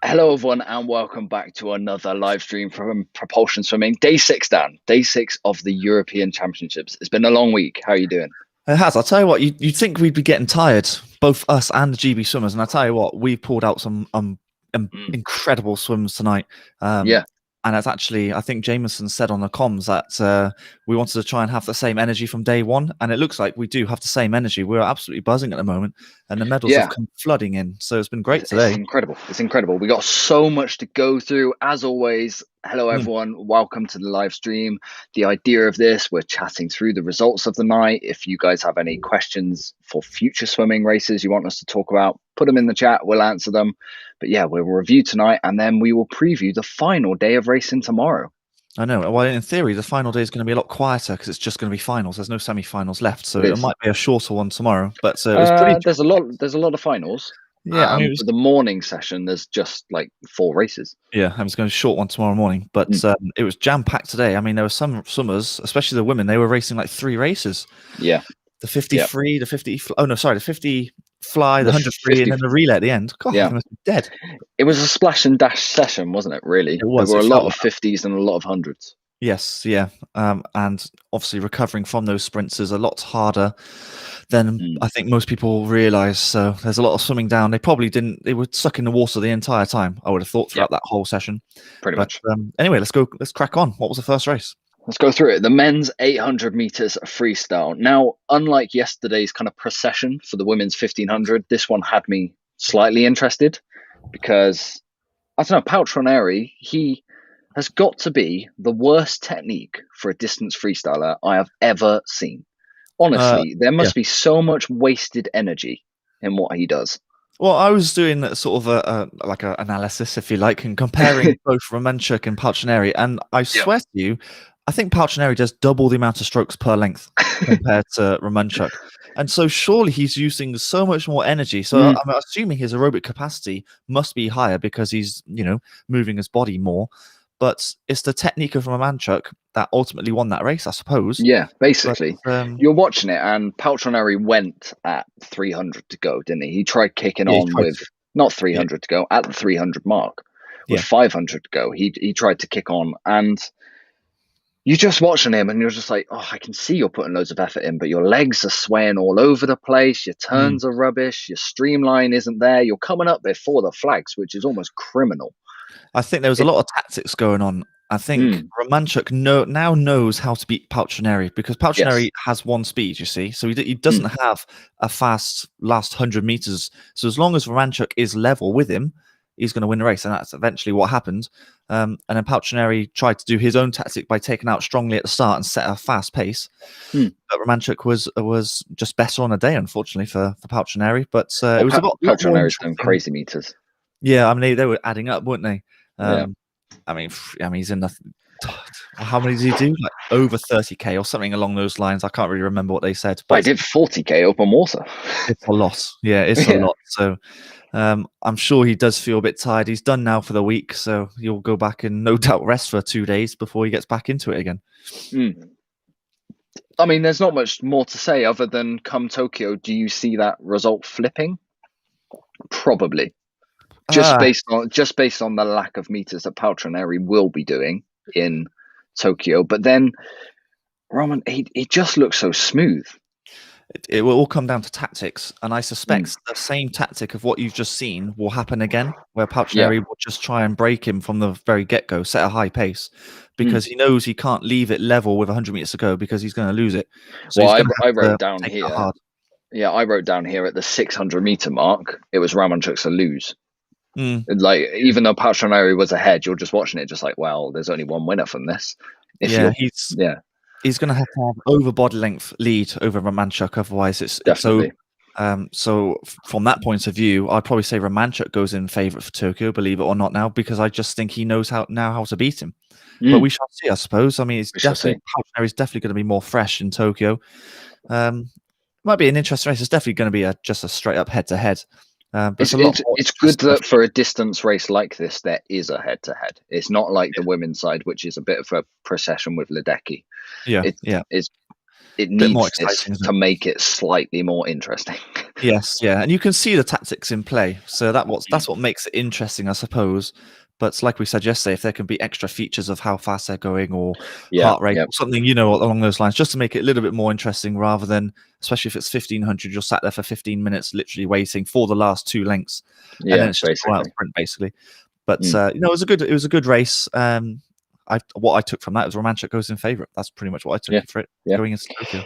Hello, everyone, and welcome back to another live stream from Propulsion Swimming. Day 6, Dan. Day 6 of the European Championships. It's been a long week. How are you doing? It has. I'll tell you what, you'd think we'd be getting tired, both us and the GB swimmers. And I'll tell you what, we pulled out some incredible swims tonight. Yeah. And that's actually, I think Jameson said on the comms that we wanted to try and have the same energy from day one. And it looks like we do have the same energy. We're absolutely buzzing at the moment. And the medals have come flooding in. So it's been great today. It's incredible. It's incredible. We got so much to go through. As always, hello, everyone. Welcome to the live stream. The idea of this, we're chatting through the results of the night. If you guys have any questions for future swimming races you want us to talk about, put them in the chat. We'll answer them. But yeah, we'll review tonight, and then we will preview the final day of racing tomorrow. I know. Well, in theory, the final day is going to be a lot quieter because it's just going to be finals. There's no semi-finals left, so it might be a shorter one tomorrow. But it was pretty. There's a lot of finals. Yeah, I mean, for the morning session, there's just like 4 races. Yeah, I was going to short one tomorrow morning, but it was jam-packed today. I mean, there were some swimmers, especially the women, they were racing like 3 races. Yeah. The 50 free, the 50... Oh, no, sorry, the 50 fly, the 100 free, and then the relay at the end. God, I must be dead. It was a splash and dash session, wasn't it, really? It was. There were a lot of 50s and a lot of 100s. Yes, yeah. And obviously recovering from those sprints is a lot harder than I think most people realise. So there's a lot of swimming down. They probably didn't. They were stuck in the water the entire time, I would have thought, throughout that whole session. Pretty much. Anyway, let's crack on. What was the first race? Let's go through it. The men's 800 meters freestyle. Now, unlike yesterday's kind of procession for the women's 1500, this one had me slightly interested because, I don't know, Paltronieri, he has got to be the worst technique for a distance freestyler I have ever seen. Honestly, there must be so much wasted energy in what he does. Well, I was doing sort of a analysis, if you like, and comparing both Romanchuk and Paltronieri, and I swear to you, I think Paltronieri does double the amount of strokes per length compared to Romanchuk. And so surely he's using so much more energy. So I'm assuming his aerobic capacity must be higher because he's, moving his body more. But it's the technique of Romanchuk that ultimately won that race, I suppose. Yeah, basically. But, you're watching it, and Paltronieri went at 300 to go, didn't he? He tried kicking on with, not 300 to go, at the 300 mark. With 500 to go, he tried to kick on, and you're just watching him and you're just like, oh, I can see you're putting loads of effort in, but your legs are swaying all over the place. Your turns are rubbish. Your streamline isn't there. You're coming up before the flags, which is almost criminal. I think there was a lot of tactics going on. I think Romanchuk now knows how to beat Paltronieri because Paltronieri has one speed, you see. So he doesn't have a fast last 100 meters. So as long as Romanchuk is level with him, he's going to win the race, and that's eventually what happened. And then Paltronieri tried to do his own tactic by taking out strongly at the start and set a fast pace. But Romanchuk was just better on a day, unfortunately, for Paltronieri. But it was about Paltronieri's done crazy meters. Yeah, I mean they were adding up, weren't they? I mean he's in the. How many did he do? Like over 30k or something along those lines. I can't really remember what they said. But I did 40k open water. It's a lot. Yeah, it's a lot. So. I'm sure he does feel a bit tired. He's done now for the week, so he'll go back and no doubt rest for 2 days before he gets back into it again. I mean, there's not much more to say other than come Tokyo, do you see that result flipping? Probably. Just based on the lack of meters that Paltronieri will be doing in Tokyo. But then Roman, he just looks so smooth. It will all come down to tactics, and I suspect the same tactic of what you've just seen will happen again, where Paltronieri will just try and break him from the very get-go, set a high pace, because he knows he can't leave it level with 100 meters to go because he's going to lose it. So I wrote down here. Yeah, I wrote down here at the 600 meter mark, it was Romanchuk's a lose. Like, even though Paltronieri was ahead, you're just watching it, just like, well, there's only one winner from this. He's going to have over body length lead over Romanchuk, otherwise it's definitely. So from that point of view, I'd probably say Romanchuk goes in favourite for Tokyo, believe it or not now, because I just think he knows how to beat him. But we shall see, I suppose. I mean, Paltronieri's definitely going to be more fresh in Tokyo. Might be an interesting race. It's definitely going to be just a straight up head to head. It's good that for a distance race like this, there is a head to head. It's not like the women's side, which is a bit of a procession with Ledecky. It needs more exciting to make it slightly more interesting. Yes, yeah, and you can see the tactics in play. So that's what makes it interesting, I suppose. But like we said yesterday, if there can be extra features of how fast they're going or heart rate or something, along those lines, just to make it a little bit more interesting, rather than, especially if it's 1500, you're sat there for 15 minutes, literally waiting for the last 2 lengths, and then it's just a out sprint basically. But it was a good race. What I took from that was Romanchuk goes in favourite. That's pretty much what I took for it going into Tokyo.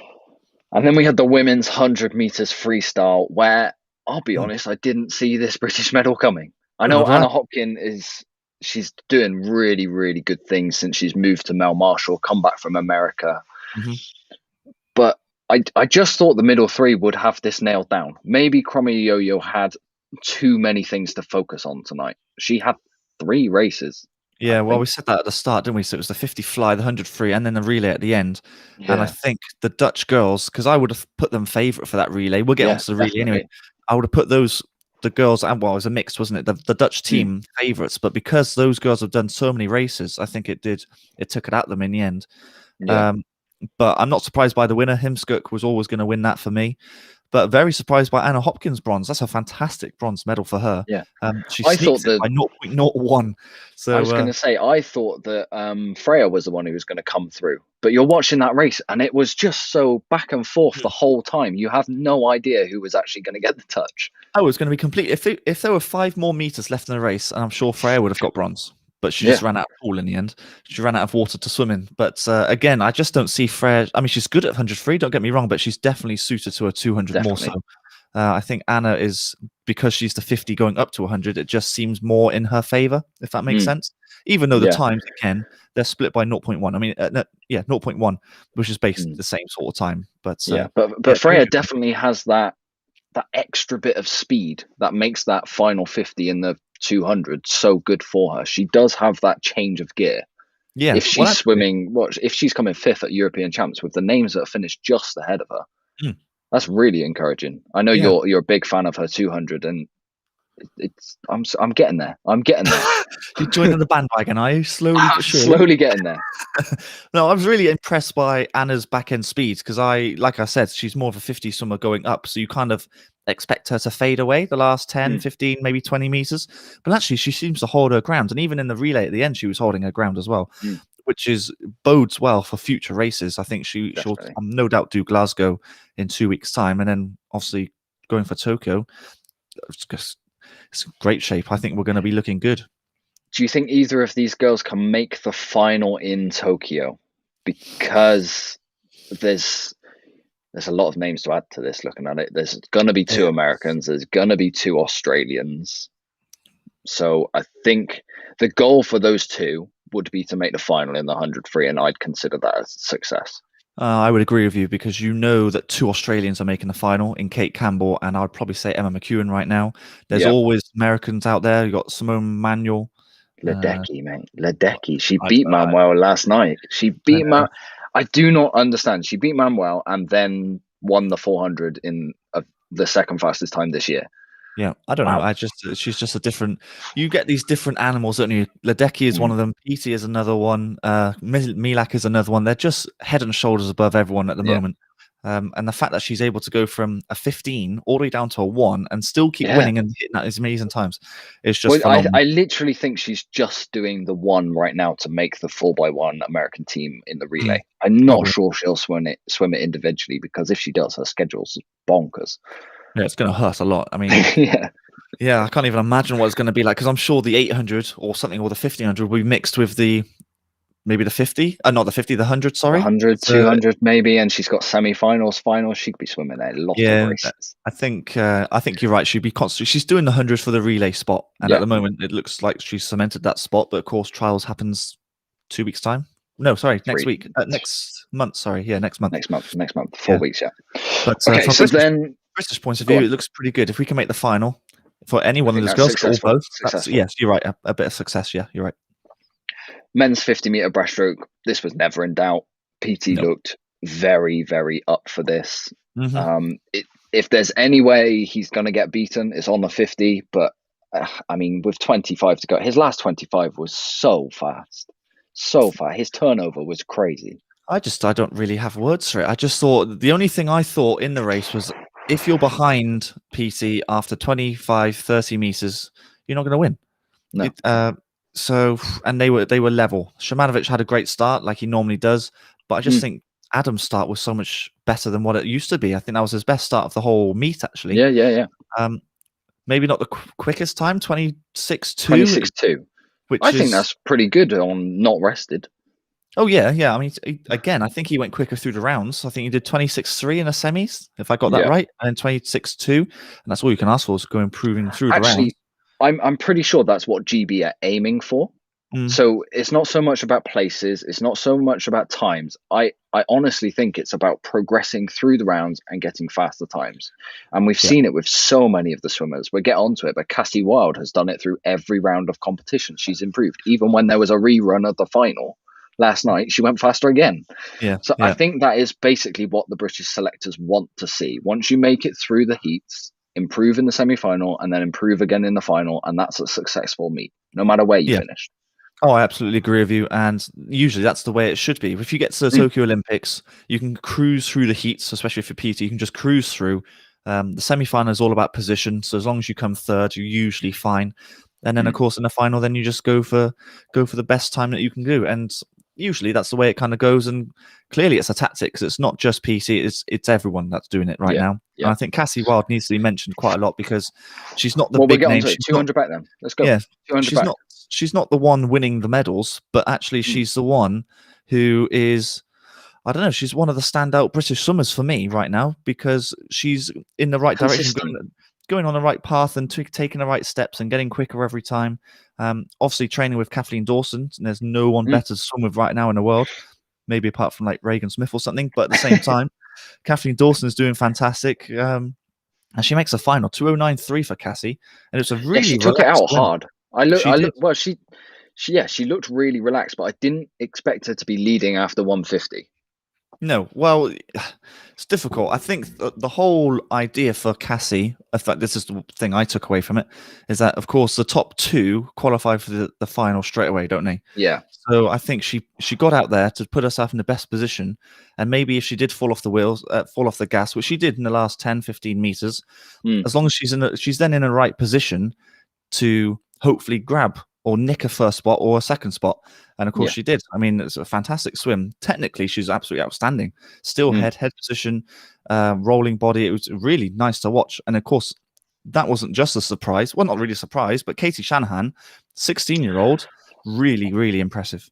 And then we had the women's 100 meters freestyle, where I'll be honest, I didn't see this British medal coming. I know Anna Hopkins she's doing really, really good things since she's moved to Mel Marshall, come back from America. But I just thought the middle three would have this nailed down. Maybe Cromie Yo-Yo had too many things to focus on tonight. She had 3 races. Yeah, well, we said that at the start, didn't we? So it was the 50 fly, the 100 free, and then the relay at the end. And I think the Dutch girls, because I would have put them favourite for that relay. We'll get onto the relay anyway. I would have put the girls, and well, it was a mix, wasn't it? The Dutch team favourites, but because those girls have done so many races, I think it took it out of them in the end. But I'm not surprised by the winner. Himskuk was always going to win that for me. But very surprised by Anna Hopkins' bronze. That's a fantastic bronze medal for her. Yeah, she sneaks it by 0.01. So I was going to say, I thought that Freya was the one who was going to come through. But you're watching that race, and it was just so back and forth the whole time. You have no idea who was actually going to get the touch. Oh, it was going to be complete. If there were 5 more meters left in the race, I'm sure Freya would have got bronze. But she just ran out of pool in the end. She ran out of water to swim in. But again, I just don't see Freya. I mean, she's good at 100 free, don't get me wrong, but she's definitely suited to a 200 more so. I think Anna is, because she's the 50 going up to 100, it just seems more in her favour, if that makes sense. Even though the times, again, they're split by 0.1. I mean, 0.1, which is basically the same sort of time. But but Freya definitely has that extra bit of speed that makes that final 50 in the 200 so good for her. She does have that change of gear. Yeah, if she's swimming, if she's coming 5th at European Champs with the names that are finished just ahead of her, that's really encouraging. I know you're a big fan of her 200, and I'm getting there. You're joining the bandwagon, are you? Slowly but surely. Slowly getting there. No, I was really impressed by Anna's back end speeds because like I said, she's more of a 50 swimmer going up, so you kind of expect her to fade away the last 10, 15, maybe 20 meters. But actually, she seems to hold her ground, and even in the relay at the end, she was holding her ground as well, which bodes well for future races. I think she'll no doubt do Glasgow in 2 weeks' time, and then obviously going for Tokyo. It's great shape. I think we're going to be looking good. Do you think either of these girls can make the final in Tokyo? Because there's a lot of names to add to this, looking at it. There's going to be 2 Americans. There's going to be 2 Australians. So I think the goal for those 2 would be to make the final in the 100 free, and I'd consider that a success. I would agree with you, because you know that 2 Australians are making the final in Kate Campbell, and I'd probably say Emma McEwen right now. There's always Americans out there. You got Simone Manuel. Ledecky, mate. Ledecky. She beat Manuel last night. She beat I do not understand. She beat Manuel and then won the 400 in the second fastest time this year. Yeah, I don't know. She's just a different. You get these different animals, don't you? Ledecky is one of them. Petey is another one. Milak is another one. They're just head and shoulders above everyone at the moment. And the fact that she's able to go from a 15 all the way down to a 1 and still keep winning and hitting that as amazing times, it's just. I literally think she's just doing the 1 right now to make the 4x1 American team in the relay. I'm not sure she'll swim it individually, because if she does, her schedule's bonkers. Yeah, it's going to hurt a lot. I mean, I can't even imagine what it's going to be like, because I'm sure the 800 or something, or the 1500 will be mixed with maybe the 50, not the 50, the 100, sorry. 100, 200 maybe, and she's got semi-finals, finals. She could be swimming a lot of races. I think you're right. She'd be constantly. She's doing the 100 for the relay spot, and at the moment it looks like she's cemented that spot. But of course, trials happens 2 weeks' time. No, sorry, next week. Next month. Sorry, next month. Next month. 4 weeks, But okay, so then. British point of view, it looks pretty good. If we can make the final for any one of those girls, or both, yes, you're right. A bit of success, yeah, you're right. Men's 50 meter breaststroke, this was never in doubt. PT looked very, very up for this. If there's any way he's going to get beaten, it's on the 50. But I mean, with 25 to go, his last 25 was so fast. His turnover was crazy. I don't really have words for it. I just thought the only thing I thought in the race was if you're behind PT after 25, 30 meters, you're not going to win. No. And they were level. Shimanovic had a great start, like he normally does, but I just think Adam's start was so much better than what it used to be. I think that was his best start of the whole meet, actually. Yeah. Maybe not the quickest time, 26.2. 26.2. I think that's pretty good on not rested. Oh, yeah. I mean, again, I think he went quicker through the rounds. I think he did 26.3 in the semis, if I got that right, and then 26.2. And that's all you can ask for is go improving through the rounds. I'm pretty sure that's what GB are aiming for. So it's not so much about places. It's not so much about times. I honestly think it's about progressing through the rounds and getting faster times. And we've seen it with so many of the swimmers. We'll get onto it, but Cassie Wilde has done it through every round of competition. She's improved. Even when there was a rerun of the final last night, she went faster again. So I think that is basically what the British selectors want to see. Once you make it through the heats, improve in the semi-final, and then improve again in the final, and that's a successful meet, no matter where you finish. Oh, I absolutely agree with you, and usually that's the way it should be. If you get to the Tokyo Olympics, you can cruise through the heats, especially for PT. You can just cruise through. The semi-final is all about position, so as long as you come third, you're usually fine. And then, of course, in the final, then you just go for the best time that you can do. And usually that's the way it kind of goes. And clearly, it's a tactic because it's not just PT; it's everyone that's doing it right now. And I think Cassie Wilde needs to be mentioned quite a lot because she's not the big name. 200 back then. Let's go. Yeah, 200 back. She's not the one winning the medals, but actually she's the one who is, I don't know, she's one of the standout British swimmers for me right now because she's in the right direction, going on the right path and taking the right steps and getting quicker every time. Obviously training with Kathleen Dawson, and there's no one better to swim with right now in the world, maybe apart from like Reagan Smith or something, but at the same time, Kathleen Dawson is doing fantastic. And she makes a final 2:09.3 for Cassie, and it's a really she took it out swim. hard. She looked really relaxed, but I didn't expect her to be leading after 150. No, well, it's difficult. I think the whole idea for Cassie, in fact, this is the thing I took away from it, is that, of course, the top two qualify for the final straight away, don't they? Yeah. So I think she got out there to put herself in the best position. And maybe if she did fall off the gas, which she did in the last 10, 15 meters, as long as she's then in a right position to hopefully grab or nick a first spot or a second spot. And of course she did. I mean, it's a fantastic swim. Technically, she's absolutely outstanding. Still head position, rolling body. It was really nice to watch. And of course, that wasn't just a surprise. Well, not really a surprise, but Katie Shanahan, 16-year-old, really, really impressive.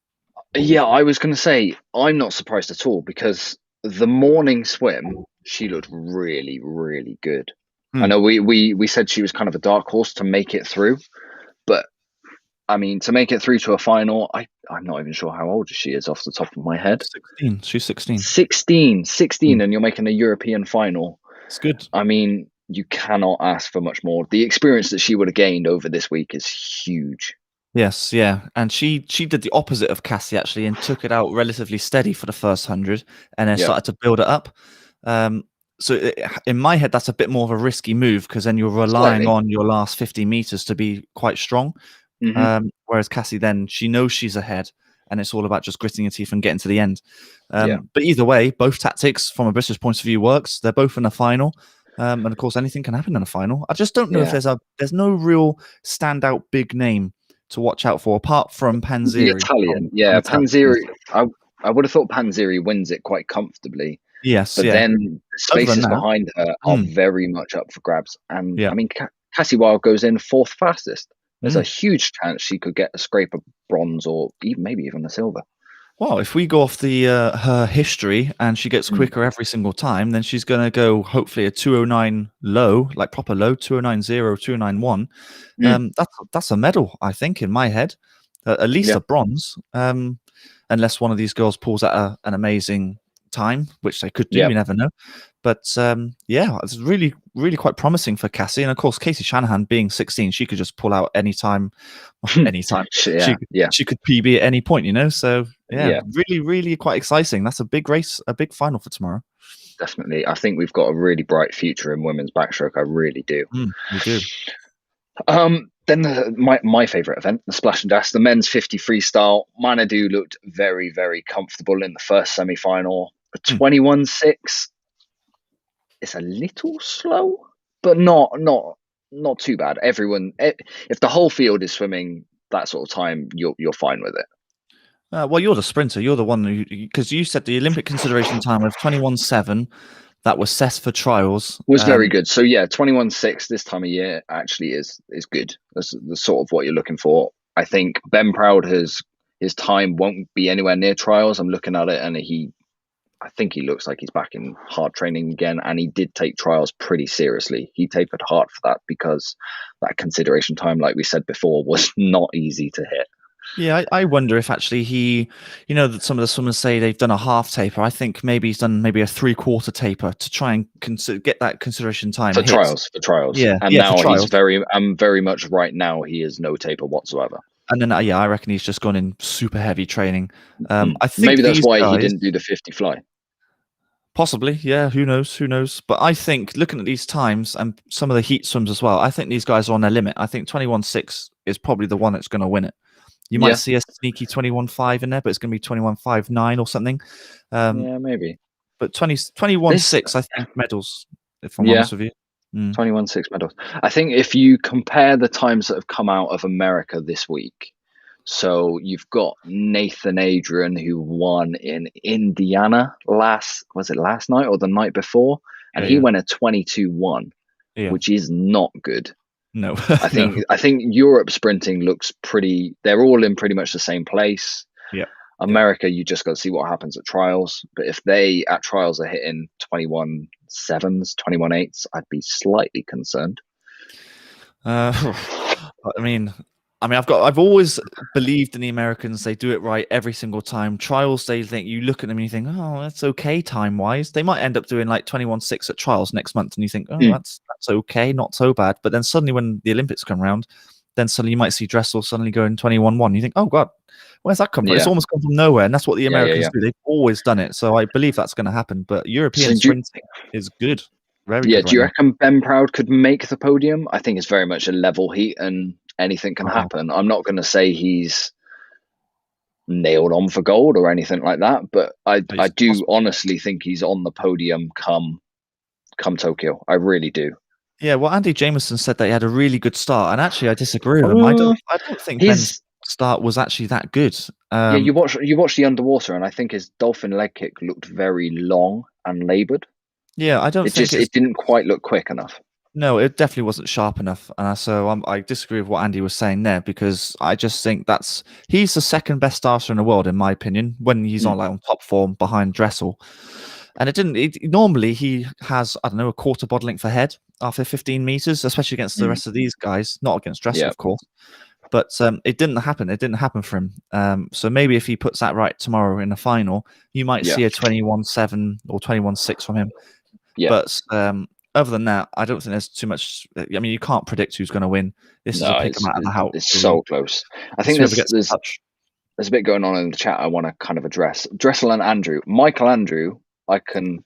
Yeah, I was going to say, I'm not surprised at all because the morning swim, she looked really, really good. I know we said she was kind of a dark horse to make it through, but I mean, to make it through to a final, I'm not even sure how old she is off the top of my head. 16. She's 16. 16, and you're making a European final. It's good. I mean, you cannot ask for much more. The experience that she would have gained over this week is huge. Yes, yeah. And she did the opposite of Cassie, actually, and took it out relatively steady for the first 100 and then started to build it up. So in my head, that's a bit more of a risky move because then you're relying on your last 50 meters to be quite strong. Whereas Cassie, then she knows she's ahead and it's all about just gritting your teeth and getting to the end. But either way, both tactics from a British point of view works. They're both in a final. And of course, anything can happen in a final. I just don't know if there's no real standout big name to watch out for apart from Panzeri. The Italian. Panzeri. I would have thought Panzeri wins it quite comfortably. Yes, but then the spaces behind her are very much up for grabs. And I mean, Cassie Wilde goes in fourth fastest. There's a huge chance she could get a scrape of bronze or maybe even a silver. Well, if we go off the her history and she gets quicker every single time, then she's going to go hopefully a 2:09 low, like proper low, 2:09.0, 2:09.1. That's a medal, I think, in my head, at least a bronze, unless one of these girls pulls out an amazing time, which they could do. You never know. But it's really, really quite promising for Cassie. And of course, Katie Shanahan being 16, she could just pull out anytime. She could PB at any point, you know. So really, really quite exciting. That's a big race, a big final for tomorrow. Definitely, I think we've got a really bright future in women's backstroke. I really do. We do. Then my favorite event, the splash and dash, the men's 50 freestyle. Manadou looked very, very comfortable in the first semi-final. 21.6. it's a little slow, but not too bad. Everyone, if the whole field is swimming that sort of time, you're fine with it. Well, you're the sprinter. You're the one because you said the Olympic consideration time of 21.7 that was set for trials was very good. So yeah, 21.6 this time of year actually is good. That's the sort of what you're looking for. I think Ben Proud his time won't be anywhere near trials. I'm looking at it, and I think he looks like he's back in hard training again, and he did take trials pretty seriously. He tapered hard for that because that consideration time, like we said before, was not easy to hit. Yeah, I wonder if actually that some of the swimmers say they've done a half taper. I think maybe he's done maybe a 3/4 taper to try and get that consideration time for trials. Yeah, and now he's very much right now. He is no taper whatsoever. And then I reckon he's just gone in super heavy training. I think maybe that's why he didn't do the 50 fly. Possibly, yeah. Who knows? But I think looking at these times and some of the heat swims as well, I think these guys are on their limit. I think 21.6 is probably the one that's going to win it. You might see a sneaky 21.5 in there, but it's going to be 21.59 or something. Yeah, maybe. But 21.6, I think, medals, if I'm honest with you. 21.6 medals. I think if you compare the times that have come out of America this week, so you've got Nathan Adrian, who won in Indiana last night or the night before? And he went a 22.1, which is not good. No. I think Europe sprinting looks pretty, they're all in pretty much the same place. Yeah. America, you just got to see what happens at trials. But if they at trials are hitting 21.7s, 21.8s, I'd be slightly concerned. I've always believed in the Americans. They do it right every single time. Trials, they think, you look at them and you think, oh, that's okay time wise. They might end up doing like 21.6 at trials next month, and you think, oh, that's okay, not so bad. But then suddenly when the Olympics come around, then suddenly you might see Dressel suddenly going 21.1. You think, oh God, where's that come from? It's almost come from nowhere, and that's what the Americans do. They've always done it, so I believe that's going to happen. But European sprinting is good. Very good. Do you reckon Ben Proud could make the podium? I think it's very much a level heat and anything can happen. I'm not going to say he's nailed on for gold or anything like that, but I do honestly think he's on the podium come Tokyo. I really do. Yeah, well, Andy Jameson said that he had a really good start, and actually, I disagree with him. I don't think Ben's start was actually that good. Yeah, you watch the underwater, and I think his dolphin leg kick looked very long and laboured. Yeah, I don't think it didn't quite look quick enough. No, it definitely wasn't sharp enough, and so I disagree with what Andy was saying there, because I just think he's the second best starter in the world in my opinion when he's on top form behind Dressel. And normally he has, I don't know, a quarter bod length ahead after 15 meters, especially against the rest of these guys, not against Dressel, of course. But it didn't happen. It didn't happen for him. So maybe if he puts that right tomorrow in the final, you might see a 21.7 or 21.6 from him. Yeah. But other than that, I don't think there's too much. I mean, you can't predict who's going to win. This is a pick 'em out of the house. It's so close. I think there's a bit going on in the chat I want to kind of address. Dressel and Andrew. Michael Andrew, I'm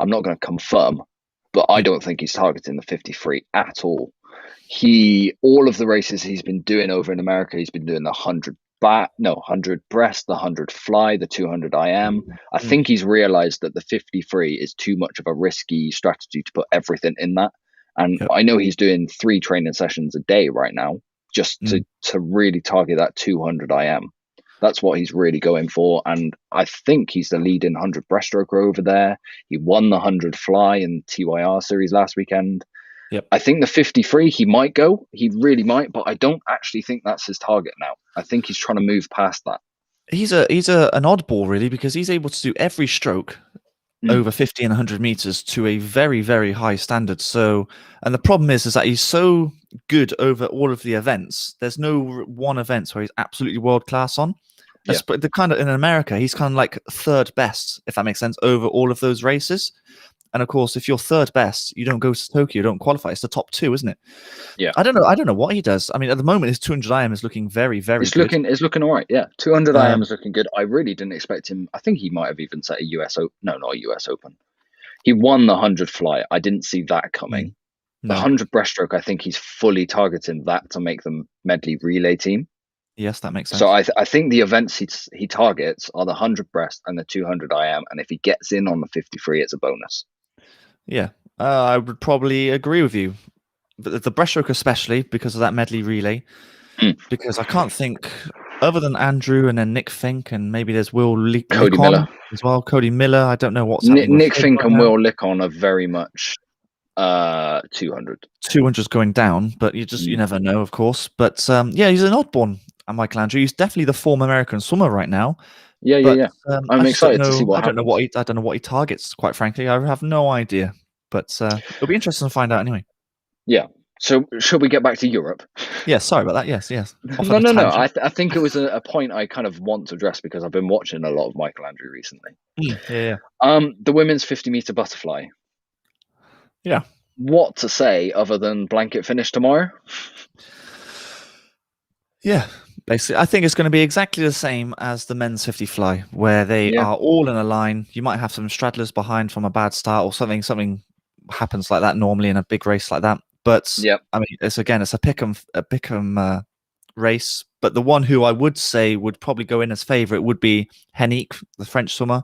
not going to confirm, but I don't think he's targeting the 53 at all. All of the races he's been doing over in America, he's been doing the 100 breast, the 100 fly, the 200 IM. I think he's realized that the 53 is too much of a risky strategy to put everything in that. And I know he's doing 3 training sessions a day right now just to really target that 200 IM. That's what he's really going for. And I think he's the leading 100 breaststroker over there. He won the 100 fly in TYR series last weekend. Yep. I think the 53 he might go. He really might, but I don't actually think that's his target now. I think he's trying to move past that. He's an oddball really, because he's able to do every stroke over 50 and 100 meters to a very, very high standard. So, and the problem is that he's so good over all of the events. There's no one event where he's absolutely world class on. Yeah. But the kind of in America, he's kind of like third best, if that makes sense, over all of those races. And of course, if you're third best, you don't go to Tokyo, you don't qualify. It's the top 2, isn't it? Yeah. I don't know what he does. I mean, at the moment, his 200 IM is looking very, very good. It's looking all right. Yeah. 200 IM is looking good. I really didn't expect him. I think he might have even set a US Open. No, not a US Open. He won the 100 fly. I didn't see that coming. No. The 100 breaststroke, I think he's fully targeting that to make the medley relay team. Yes, that makes sense. So I think the events he targets are the 100 breast and the 200 IM. And if he gets in on the 53, it's a bonus. Yeah, I would probably agree with you. But the breaststroke especially because of that medley relay. Because I can't think, other than Andrew and then Nick Fink and maybe there's Will Cody Lickon Miller as well. Cody Miller, I don't know what's happening with Nick him Fink right and now. Will Lickon are very much 200. 200's going down, but you never know, of course. But yeah, he's an odd one, Michael Andrew. He's definitely the form American swimmer right now. Yeah. I'm excited to see what I happens. don't know what he targets, quite frankly. I have no idea. But it'll be interesting to find out anyway. Yeah. So should we get back to Europe? Yeah, sorry about that. Yes. No. I think it was a point I kind of want to address because I've been watching a lot of Michael Andrew recently. Yeah. The women's 50-meter butterfly. Yeah. What to say other than blanket finish tomorrow? Yeah, basically, I think it's going to be exactly the same as the men's 50 fly, where they are all in a line. You might have some straddlers behind from a bad start or something. Something happens like that normally in a big race like that. But I mean, it's a pick'em race. But the one who I would say would probably go in as favourite would be Hennique, the French swimmer.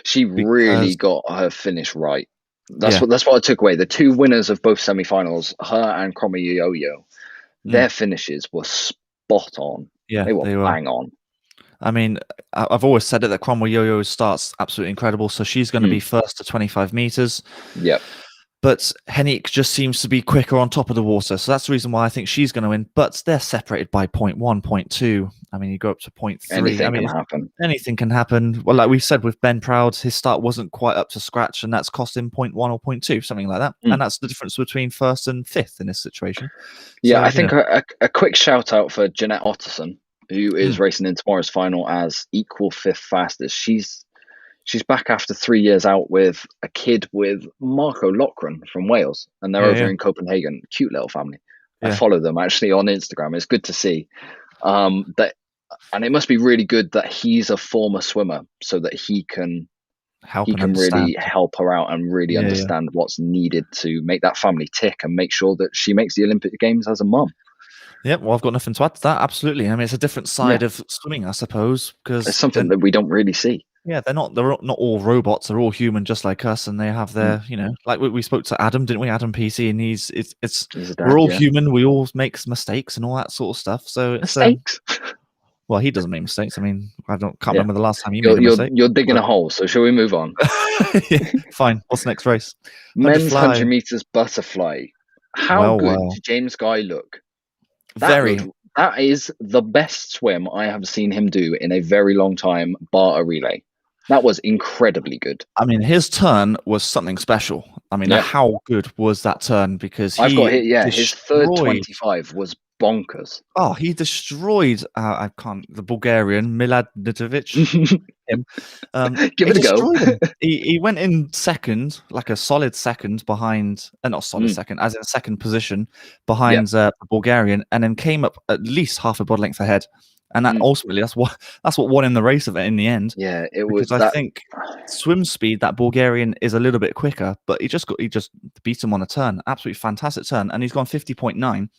She really got her finish right. That's what I took away. The two winners of both semi-finals, her and Cromwell Yo-Yo, their finishes were spot on. Yeah, they were bang on. I mean, I've always said it that Cromwell Yo-Yo starts absolutely incredible. So she's going to be first to 25 meters. Yep. But Hennique just seems to be quicker on top of the water. So that's the reason why I think she's going to win. But they're separated by 0.1, 0.2. I mean, you go up to 0.3. Anything can happen. Anything can happen. Well, like we said with Ben Proud, his start wasn't quite up to scratch, and that's cost him 0.1 or 0.2, something like that. And that's the difference between first and fifth in this situation. Yeah, so, I think a quick shout out for Jeanette Otterson, who is racing in tomorrow's final as equal fifth fastest. She's back after 3 years out with a kid with Marco Loughran from Wales, and they're over in Copenhagen. Cute little family. I follow them actually on Instagram. It's good to see that, and it must be really good that he's a former swimmer, so that he can really help her out and really understand what's needed to make that family tick and make sure that she makes the Olympic Games as a mum. Yeah, well, I've got nothing to add to that. Absolutely. I mean, it's a different side of swimming, I suppose, because it's something that we don't really see. Yeah, they're not all robots. They're all human, just like us, and they have their, like we spoke to Adam, didn't we? Adam PC, and he's we're all human. We all make mistakes and all that sort of stuff. So mistakes. Well, he doesn't make mistakes. I mean, can't remember the last time you made a mistake. You're digging a hole. So shall we move on? Fine. What's the next race? Men's 100 meters butterfly. How good did James Guy look? That is the best swim I have seen him do in a very long time, bar a relay. That was incredibly good. I mean, his turn was something special. I mean, how good was that turn? Because his third 25 was bonkers. Oh, he destroyed the Bulgarian Miladinovic. Give it a go. He went in second, like a solid second behind, not solid second, as in second position behind the Bulgarian, and then came up at least half a bod length ahead. And that ultimately, that's what won him the race in the end. Yeah, it was. I think swim speed, that Bulgarian is a little bit quicker, but he just beat him on a turn. Absolutely fantastic turn, and he's gone 50.9.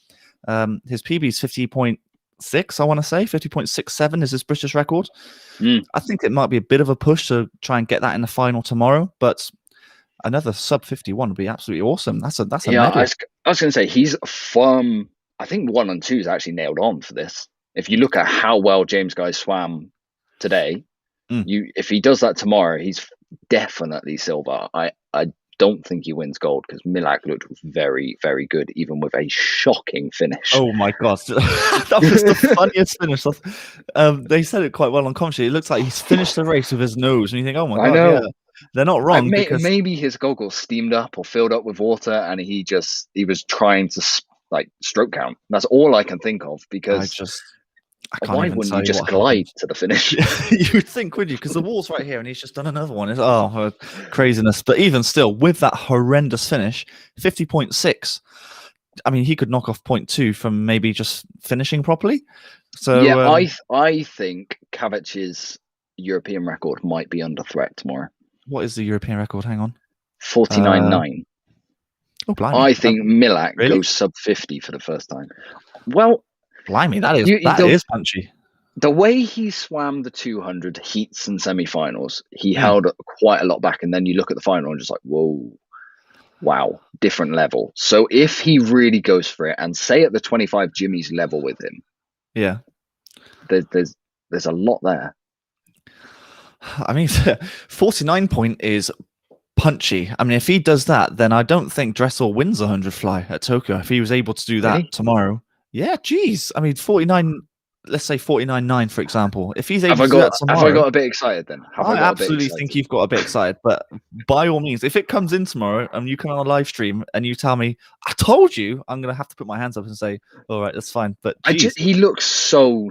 His PB is 50.6. I want to say 50.67 is his British record. I think it might be a bit of a push to try and get that in the final tomorrow, but another sub 51 would be absolutely awesome. That's a medal. I was going to say he's firm. I think 1 and 2 is actually nailed on for this. If you look at how well James Guy swam today, if he does that tomorrow, he's definitely silver. I don't think he wins gold because Milak looked very, very good, even with a shocking finish. Oh my god, that was the funniest finish. They said it quite well on commentary. It looks like he's finished the race with his nose, and you think, oh my god, yeah, they're not wrong. Maybe his goggles steamed up or filled up with water, and he was trying to stroke count. That's all I can think of because. Why wouldn't you just glide to the finish? You'd think, would you? Because the wall's right here and he's just done another one. Craziness. But even still, with that horrendous finish, 50.6, I mean, he could knock off 0.2 from maybe just finishing properly. So yeah, I think Kavic's European record might be under threat tomorrow. What is the European record? Hang on. 49.9. Oh, blimey. I think Milak goes sub 50 for the first time. Well, blimey, that is punchy. The way he swam the 200 heats and semi-finals, he held quite a lot back, and then you look at the final and just like, whoa. wow, different level. So if he really goes for it, and say at the 25 Jimmy's level with him, yeah, there's a lot there. I mean, 49 point is punchy. I mean, if he does that, then I don't think Dressel wins 100 fly at Tokyo. If he was able to do that tomorrow, yeah, geez. I mean, 49. Let's say 49.9, for example. If he's able to do that tomorrow, have I got a bit excited then? I absolutely think you've got a bit excited. But by all means, if it comes in tomorrow and you come on a live stream and you tell me, I told you, I'm going to have to put my hands up and say, all right, that's fine. But he looks so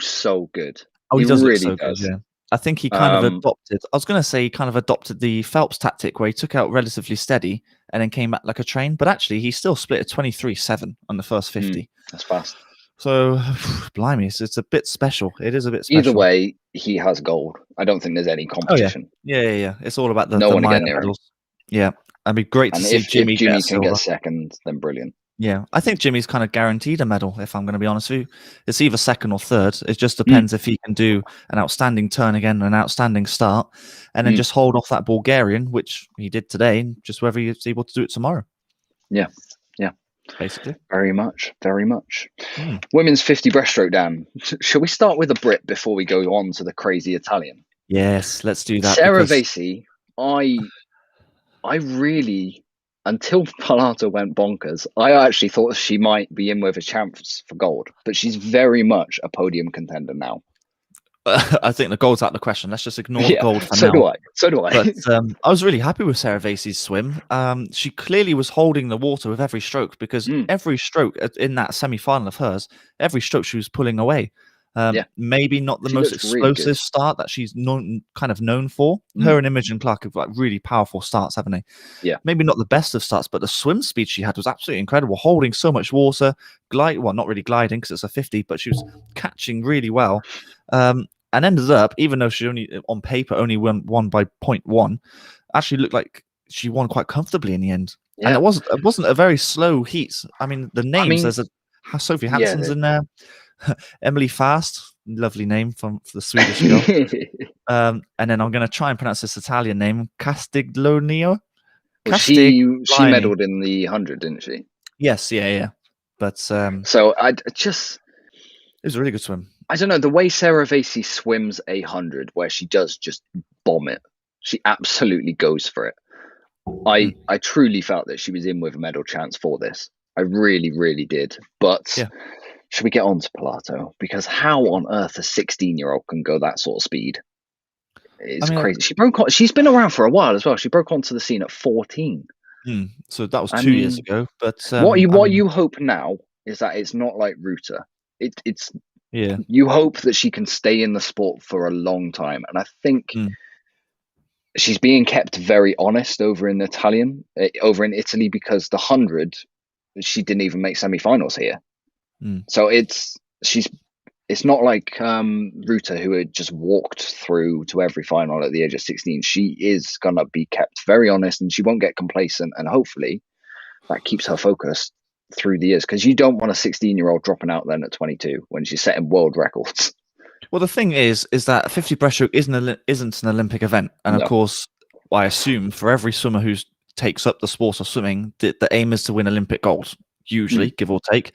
good. Oh, he does really look so good, yeah. I think he kind of adopted. I was going to say he kind of adopted the Phelps tactic where he took out relatively steady and then came back like a train. But actually, he still split at 23.7 on the first 50. That's fast. So, blimey, it's a bit special. It is a bit special. Either way, he has gold. I don't think there's any competition. Oh, yeah. It's all about the minor medals. Yeah, it'd be great to see Jimmy. If Jimmy can get second, then brilliant. Yeah, I think Jimmy's kind of guaranteed a medal, if I'm going to be honest with you. It's either second or third. It just depends if he can do an outstanding turn again, an outstanding start, and then just hold off that Bulgarian, which he did today, just whether he's able to do it tomorrow. Yeah. Basically. Very much. Women's 50 breaststroke, Dan. Shall we start with a Brit before we go on to the crazy Italian? Yes, let's do that. Sarah Vasey, I really... Until Parlato went bonkers, I actually thought she might be in with a chance for gold, but she's very much a podium contender now. I think the gold's out of the question. Let's just ignore the gold for now. So do I. But I was really happy with Sarah Vasey's swim. She clearly was holding the water with every stroke because every stroke in that semi-final of hers, every stroke she was pulling away. Maybe not the most explosive start that she's kind of known for. Her and Imogen Clark have got really powerful starts, haven't they? Yeah. Maybe not the best of starts, but the swim speed she had was absolutely incredible. Holding so much water, not really gliding because it's a 50, but she was catching really well. And ended up, even though she only on paper only won by 0.1, actually looked like she won quite comfortably in the end. Yeah. And it wasn't a very slow heat. I mean, the names, there's Sophie Hansen's in there. Emily Fast, lovely name for the Swedish girl. And then I'm going to try and pronounce this Italian name, Castiglionio. She medaled in the 100, didn't she? Yes, yeah. But so it was a really good swim. I don't know, the way Sarah Vasey swims 100, where she does just bomb it. She absolutely goes for it. I truly felt that she was in with a medal chance for this. I really, really did. But should we get on to Pilato? Because how on earth a 16-year-old can go that sort of speed? It's crazy. She's been around for a while as well. She broke onto the scene at 14. So that was 2 years ago. But what you hope now is that it's not like Ruta. It's you hope that she can stay in the sport for a long time, and I think she's being kept very honest over in Italy, because the 100 she didn't even make semi-finals here. So it's not like Ruta, who had just walked through to every final at the age of 16. She is gonna be kept very honest, and she won't get complacent, and hopefully that keeps her focused through the years, because you don't want a 16-year-old dropping out then at 22 when she's setting world records. Well, the thing is that 50 breaststroke isn't an Olympic event, and of course, I assume for every swimmer who takes up the sport of swimming, the aim is to win Olympic gold, usually, give or take.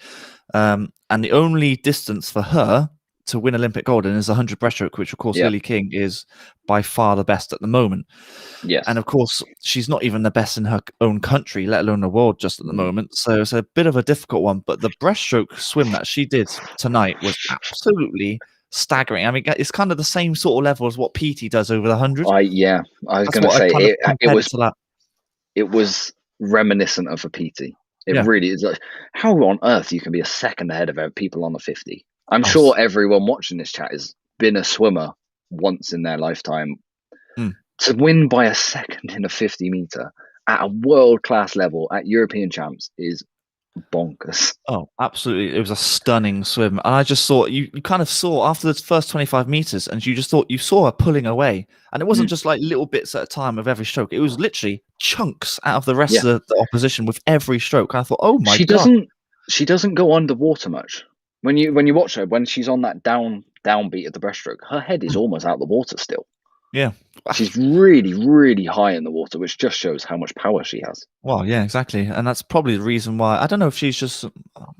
And the only distance for her to win Olympic gold is 100 breaststroke, which of course Lily King is by far the best at the moment. Yes. And of course, she's not even the best in her own country, let alone the world just at the moment. So it's a bit of a difficult one. But the breaststroke swim that she did tonight was absolutely staggering. I mean, it's kind of the same sort of level as what Petey does over the 100. I was going to say it was reminiscent of a Petey. It really is. Like, how on earth you can be a second ahead of people on the 50? I'm sure everyone watching this chat has been a swimmer once in their lifetime. To win by a second in a 50 meter at a world-class level at European champs is bonkers. Oh, absolutely. It was a stunning swim. And I just thought, you kind of saw after the first 25 meters, and you just thought you saw her pulling away. And it wasn't just like little bits at a time of every stroke. It was literally chunks out of the rest of the opposition with every stroke. And I thought, oh my God. She doesn't go underwater much. When you watch her, when she's on that downbeat of the breaststroke, her head is almost out of the water still. Yeah. She's really, really high in the water, which just shows how much power she has. Well, yeah, exactly. And that's probably the reason why, I don't know if she's just,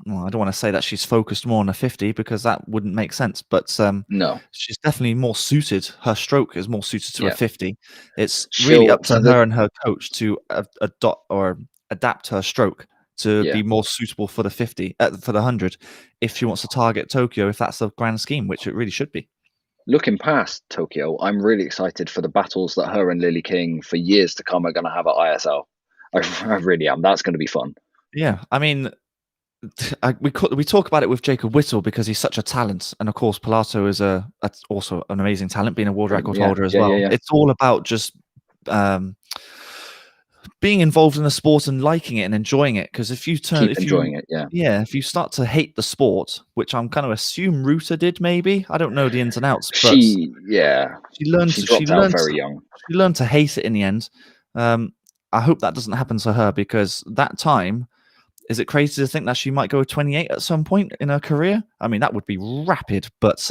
well, I don't want to say that she's focused more on a 50 because that wouldn't make sense, but no, she's definitely more suited. Her stroke is more suited to a 50. It's really up to her and her coach to adopt or adapt her stroke to be more suitable for the 50, for the 100, if she wants to target Tokyo, if that's the grand scheme, which it really should be. Looking past Tokyo, I'm really excited for the battles that her and Lily King for years to come are going to have at ISL. I really am. That's going to be fun. Yeah, I mean, we talk about it with Jacob Whittle because he's such a talent, and of course Pilato is also an amazing talent, being a world record holder as well. It's all about just being involved in the sport and liking it and enjoying it. Because if you if you start to hate the sport, which I'm kind of assume Ruta did, maybe, I don't know the ins and outs, but she dropped out very young. She learned to hate it in the end. I hope that doesn't happen to her, because that time, is it crazy to think that she might go 28 at some point in her career? I mean, that would be rapid, but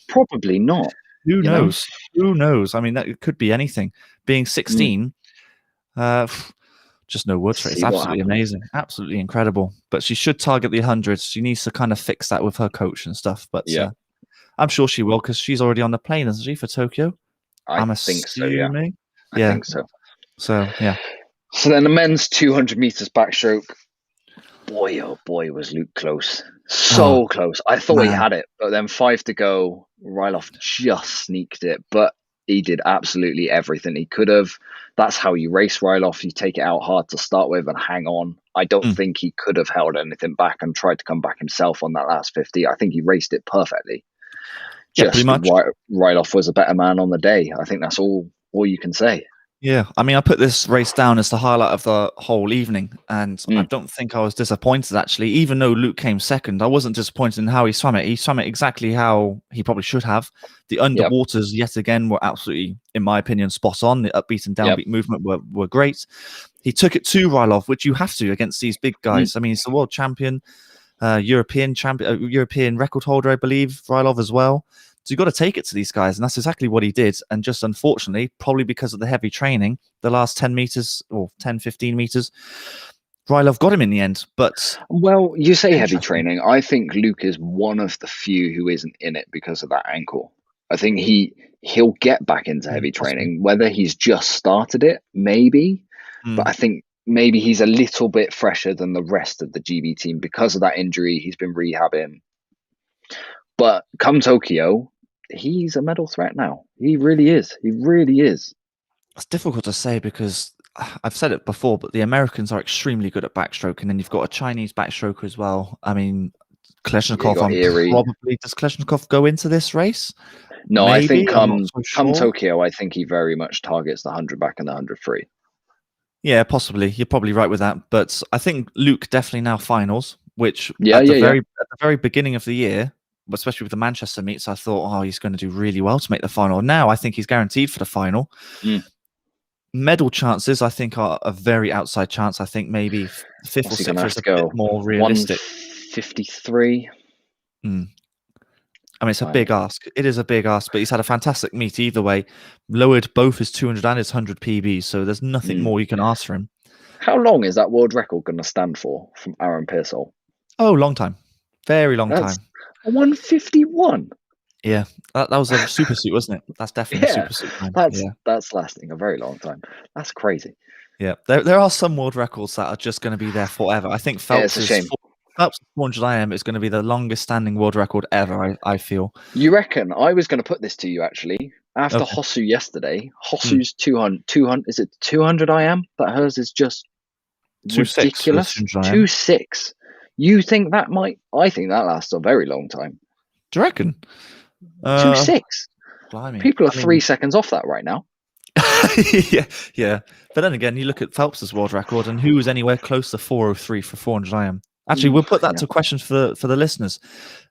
probably not. Who knows? Who knows? I mean, that could be anything. Being 16, just no words for it. It's absolutely amazing, absolutely incredible. But she should target the 100s. She needs to kind of fix that with her coach and stuff. But I'm sure she will, because she's already on the plane, isn't she, for Tokyo? I'm assuming so. Yeah, I think so. So yeah. So then the men's 200 meters backstroke. Boy, oh boy, was Luke close. So close. I thought he had it, but then 5 to go. Ryloff just sneaked it, but he did absolutely everything he could have. That's how you race Ryloff. You take it out hard to start with and hang on. I don't think he could have held anything back and tried to come back himself on that last 50. I think he raced it perfectly. Yeah, pretty much. Ryloff was a better man on the day. I think that's all you can say. Yeah, I mean, I put this race down as the highlight of the whole evening, and I don't think I was disappointed, actually. Even though Luke came second, I wasn't disappointed in how he swam it. He swam it exactly how he probably should have. The underwaters, yet again, were absolutely, in my opinion, spot on. The upbeat and downbeat movement were great. He took it to Ryloff, which you have to against these big guys. I mean, he's the world champion, European record holder, I believe, Ryloff as well. So you've got to take it to these guys, and that's exactly what he did. And just unfortunately, probably because of the heavy training, the last 10 meters or 10, 15 meters, Ryloff got him in the end. But well, you say heavy training. I think Luke is one of the few who isn't in it because of that ankle. I think he'll get back into heavy training, whether he's just started it, maybe. But I think maybe he's a little bit fresher than the rest of the GB team because of that injury. He's been rehabbing. But come Tokyo, he's a medal threat now. He really is. He really is. It's difficult to say because I've said it before, but the Americans are extremely good at backstroke, and then you've got a Chinese backstroker as well. I mean, Kalashnikov, does Kalashnikov go into this race? No, maybe? I think come Tokyo, I think he very much targets the 100 back and the 100 free. Yeah, possibly. You're probably right with that. But I think Luke definitely now finals, which at the very beginning of the year, especially with the Manchester meets, I thought, he's going to do really well to make the final. Now I think he's guaranteed for the final. Medal chances, I think, are a very outside chance. I think maybe 5th or 6th is a bit more realistic. 153. I mean, it's a big ask. It is a big ask, but he's had a fantastic meet either way. Lowered both his 200 and his 100 PBs, so there's nothing more you can ask for him. How long is that world record going to stand for from Aaron Pearsall? Oh, long time. Very long time. 151. Yeah, that was a super suit, wasn't it? That's definitely a super suit time. That's lasting a very long time. That's crazy. Yeah, there are some world records that are just going to be there forever. I think Phelps' 400 IM is going to be the longest standing world record ever, I feel. You reckon? I was going to put this to you, actually. After Hosu yesterday, Hosu's 200, is it 200 IM? That hers is just ridiculous. 2.6. You think that might? I think that lasts a very long time. Do you reckon? 2.6. Blimey. People are 3 seconds off that right now. yeah. But then again, you look at Phelps' world record, and who was anywhere close to 403 for 400 IM? Actually, we'll put that to questions for the listeners.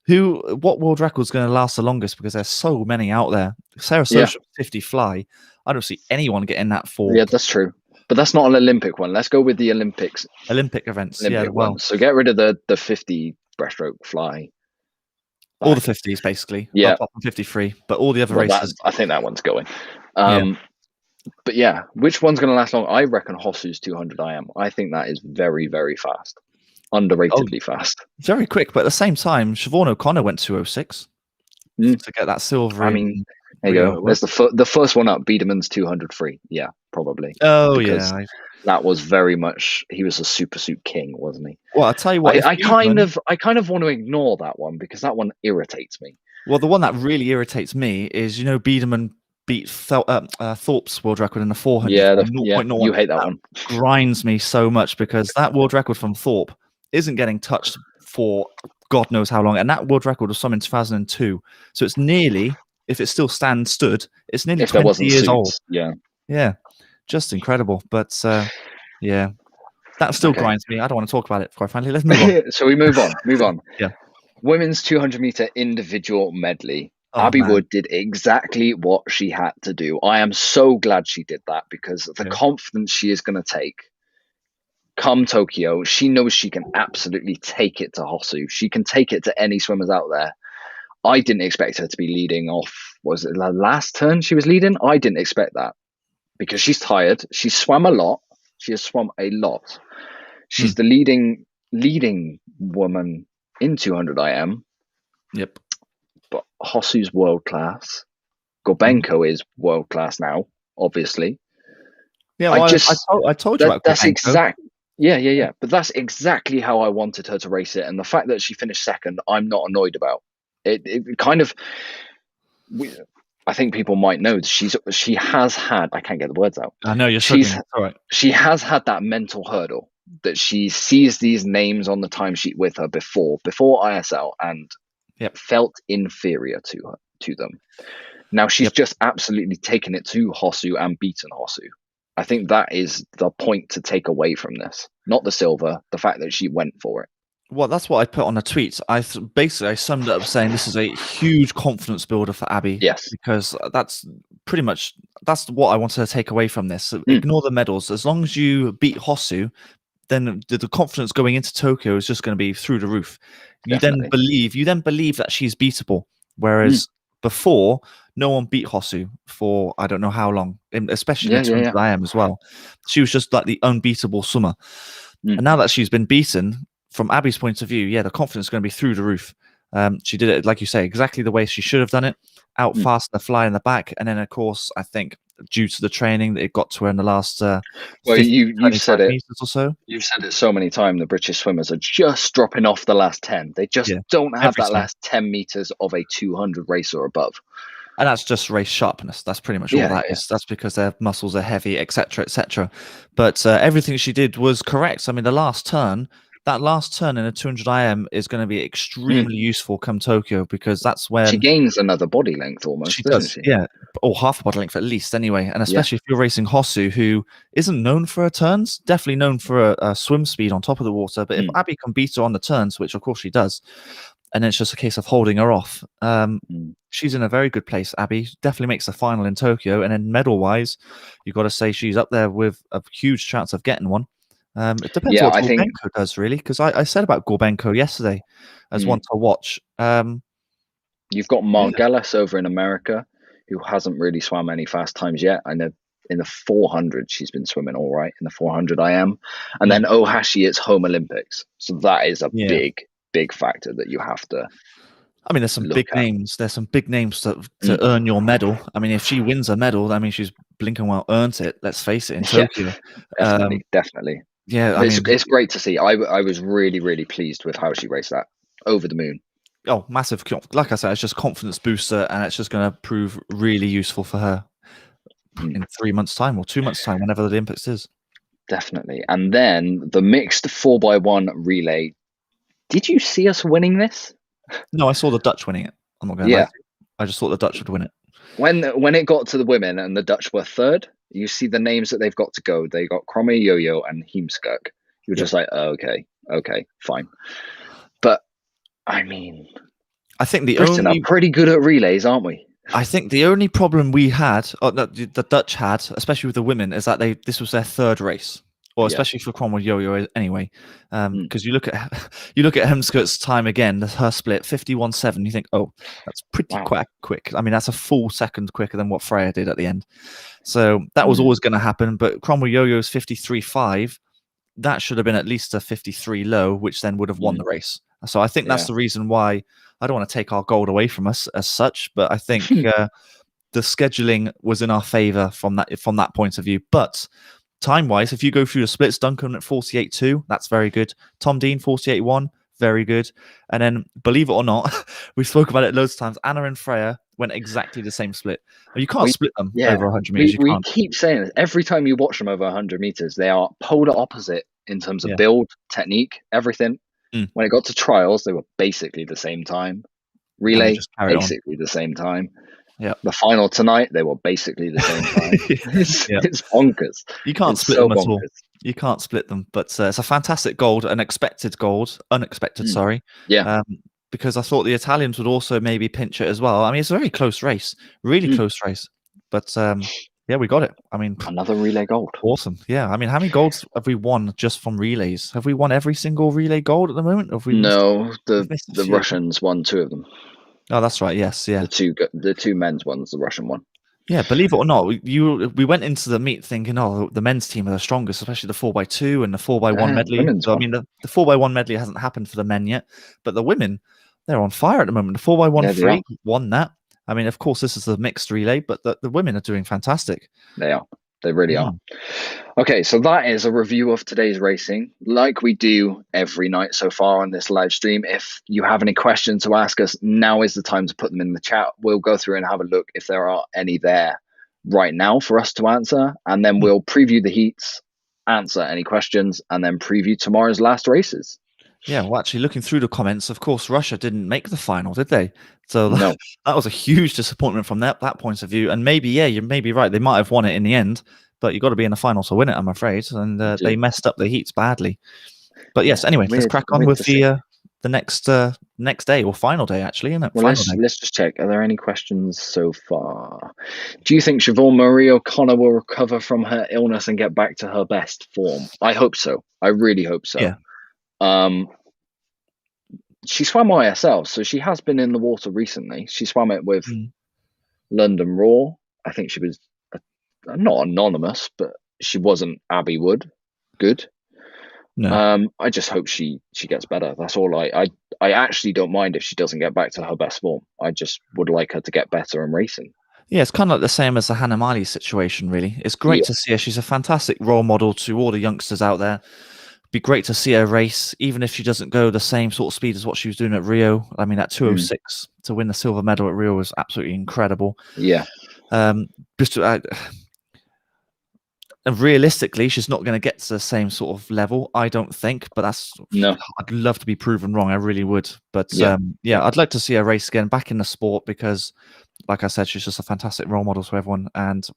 What world record is going to last the longest? Because there's so many out there. Sarah Social 50 fly. I don't see anyone getting that for. Yeah, that's true. But that's not an Olympic one. Let's go with the Olympic events. Olympic ones. So get rid of the 50 breaststroke fly. All the 50s, basically. Yeah. Apart from 53, but all the other races. I think that one's going. But yeah, which one's going to last long? I reckon Hosu's 200 IM. I think that is very, very fast. Underratedly fast. Very quick, but at the same time, Siobhan O'Connor went 206 to get that silver. I mean, there you go. There's the first one up, Biedermann's 200 free. Yeah, probably. Oh, because that was very much, he was a super suit king, wasn't he? Well, I'll tell you what. I kind of want to ignore that one because that one irritates me. Well, the one that really irritates me is, Biedermann beat Thorpe's world record in the 400. You hate that one. Grinds me so much because that world record from Thorpe isn't getting touched for God knows how long, and that world record was some in 2002. So it's nearly, if it still stood, it's nearly 20 years old. Yeah, just incredible. But that still grinds me. I don't want to talk about it, quite frankly. Let's move on. So we move on. Yeah. Women's 200-meter individual medley. Abby Wood did exactly what she had to do. I am so glad she did that because the confidence she is going to take come Tokyo, she knows she can absolutely take it to Hosu. She can take it to any swimmers out there. I didn't expect her to be leading off. Was it the last turn she was leading? I didn't expect that because she's tired. She swam a lot. She has swum a lot. She's the leading woman in 200 IM. Yep. But Hosu's world class. Gorbenko is world class now, obviously. Yeah, well, I told you about that's exact. Yeah. But that's exactly how I wanted her to race it, and the fact that she finished second, I'm not annoyed about. It kind of. I think people might know she has had. I can't get the words out. I know you're struggling. All right. She has had that mental hurdle that she sees these names on the timesheet with her before ISL and felt inferior to them. Now she's just absolutely taken it to Hosu and beaten Hosu. I think that is the point to take away from this, not the silver, the fact that she went for it. Well, that's what I put on a tweet. I summed it up saying this is a huge confidence builder for Abby. Yes. Because that's what I wanted to take away from this. Ignore the medals. As long as you beat Hosu, then the confidence going into Tokyo is just going to be through the roof. You then believe that she's beatable. Whereas before, no one beat Hosu for I don't know how long, especially in 200 IM as well. She was just like the unbeatable swimmer. And now that she's been beaten, from Abby's point of view, the confidence is going to be through the roof. She did it, like you say, exactly the way she should have done it. Out fast, the fly in the back. And then, of course, I think due to the training that it got to her in the last you said it or so. You've said it so many times. The British swimmers are just dropping off the last 10. They just don't have that last 10 meters of a 200 race or above. And that's just race sharpness. That's pretty much all that is. That's because their muscles are heavy, etc., etc. But everything she did was correct. I mean, that last turn in a 200 IM is going to be extremely useful come Tokyo because that's when she gains another body length almost. She does, or half a body length at least, anyway. And especially if you're racing Hosu, who isn't known for her turns, definitely known for a swim speed on top of the water. But if Abby can beat her on the turns, which of course she does, and then it's just a case of holding her off. She's in a very good place, Abby. Definitely makes the final in Tokyo. And then medal-wise, you've got to say she's up there with a huge chance of getting one. It depends what Gorbenko does, really, because I said about Gorbenko yesterday as one to watch. You've got Margelis over in America, who hasn't really swum any fast times yet. I know in the 400, she's been swimming all right in the 400 IM. And then Ohashi, it's home Olympics. So that is a big factor that you have to. I mean, there's some big names. There's some big names to earn your medal. I mean, if she wins a medal, I mean, she's blinking well earned it. Let's face it, in Tokyo. Definitely. Yeah, it's great to see. I was really, really pleased with how she raced that. Over the moon. Oh, massive. Like I said, it's just confidence booster, and it's just going to prove really useful for her in 3 months' time or 2 months' time, whenever the Olympics is. Definitely. And then the mixed 4x1 relay. Did you see us winning this? No, I saw the Dutch winning it. I'm not going to lie to you. I just thought the Dutch would win it. When it got to the women and the Dutch were third, you see the names that they've got to go. They got Kromme, Yo-Yo, and Heemskerk. You're just like, okay, fine. But I mean, I think Britain are pretty good at relays, aren't we? I think the only problem we had, the Dutch had, especially with the women, is that this was their third race. Well, especially for Cromwell Yo-Yo anyway, because you look at Hemskirt's time again, her split 51.7. You think, oh, that's pretty quick. I mean, that's a full second quicker than what Freya did at the end. So that was always going to happen. But Cromwell Yo-Yo's 53.5. That should have been at least a 53 low, which then would have won the race. So I think that's the reason why. I don't want to take our gold away from us as such, but I think the scheduling was in our favor from that point of view. But time-wise, if you go through the splits, Duncan at 48.2, that's very good. Tom Dean, 48.1, very good. And then, believe it or not, we spoke about it loads of times, Anna and Freya went exactly the same split. You can't split them over 100 meters. We keep saying this. Every time you watch them over 100 meters, they are polar opposite in terms of build, technique, everything. When it got to trials, they were basically the same time. Relay, basically the same time. Yeah. The final tonight, they were basically the same time. It's bonkers. You can't split them at all. You can't split them. But it's a fantastic gold, unexpected, sorry. Yeah. Because I thought the Italians would also maybe pinch it as well. I mean, it's a very close race, really close race. But yeah, we got it. I mean, another relay gold. Awesome. Yeah. I mean, how many golds have we won just from relays? Have we won every single relay gold at the moment? No, the Russians won 2 of them. Oh, that's right. Yes. Yeah. The two men's ones, the Russian one. Yeah, believe it or not, we went into the meet thinking, oh, the men's team are the strongest, especially the 4x2 and the 4x1 medley. So, I mean, the 4x1 medley hasn't happened for the men yet, but the women, they're on fire at the moment. The 4x1 free won that. I mean, of course, this is the mixed relay, but the women are doing fantastic. They are. They really are. Okay, so that is a review of today's racing, like we do every night so far on this live stream. If you have any questions to ask us, now is the time to put them in the chat. We'll go through and have a look if there are any there right now for us to answer, and then we'll preview the heats, answer any questions, and then preview tomorrow's last races. Yeah, well, actually, looking through the comments, of course, Russia didn't make the final, did they? So that was a huge disappointment from that point of view. And maybe, you may be right. They might have won it in the end, but you've got to be in the final to win it, I'm afraid. And they messed up the heats badly. But yes, anyway, let's crack on with the next day, or final day, actually, isn't it? Well, let's just check. Are there any questions so far? Do you think Siobhan Marie O'Connor will recover from her illness and get back to her best form? I hope so. I really hope so. Yeah. She swam ISL, so she has been in the water recently. She swam it with London Raw. I think she was not anonymous, but she wasn't Abby Wood. Good. No. I just hope she gets better. That's all. I actually don't mind if she doesn't get back to her best form. I just would like her to get better in racing. Yeah, it's kind of like the same as the Hannah Miley situation, really. It's great to see her. She's a fantastic role model to all the youngsters out there. Be great to see her race, even if she doesn't go the same sort of speed as what she was doing at Rio. I mean, at 2:06 to win the silver medal at Rio was absolutely incredible. Yeah. Realistically, she's not going to get to the same sort of level, I don't think. But I'd love to be proven wrong. I really would. But I'd like to see her race again, back in the sport, because, like I said, she's just a fantastic role model to everyone. And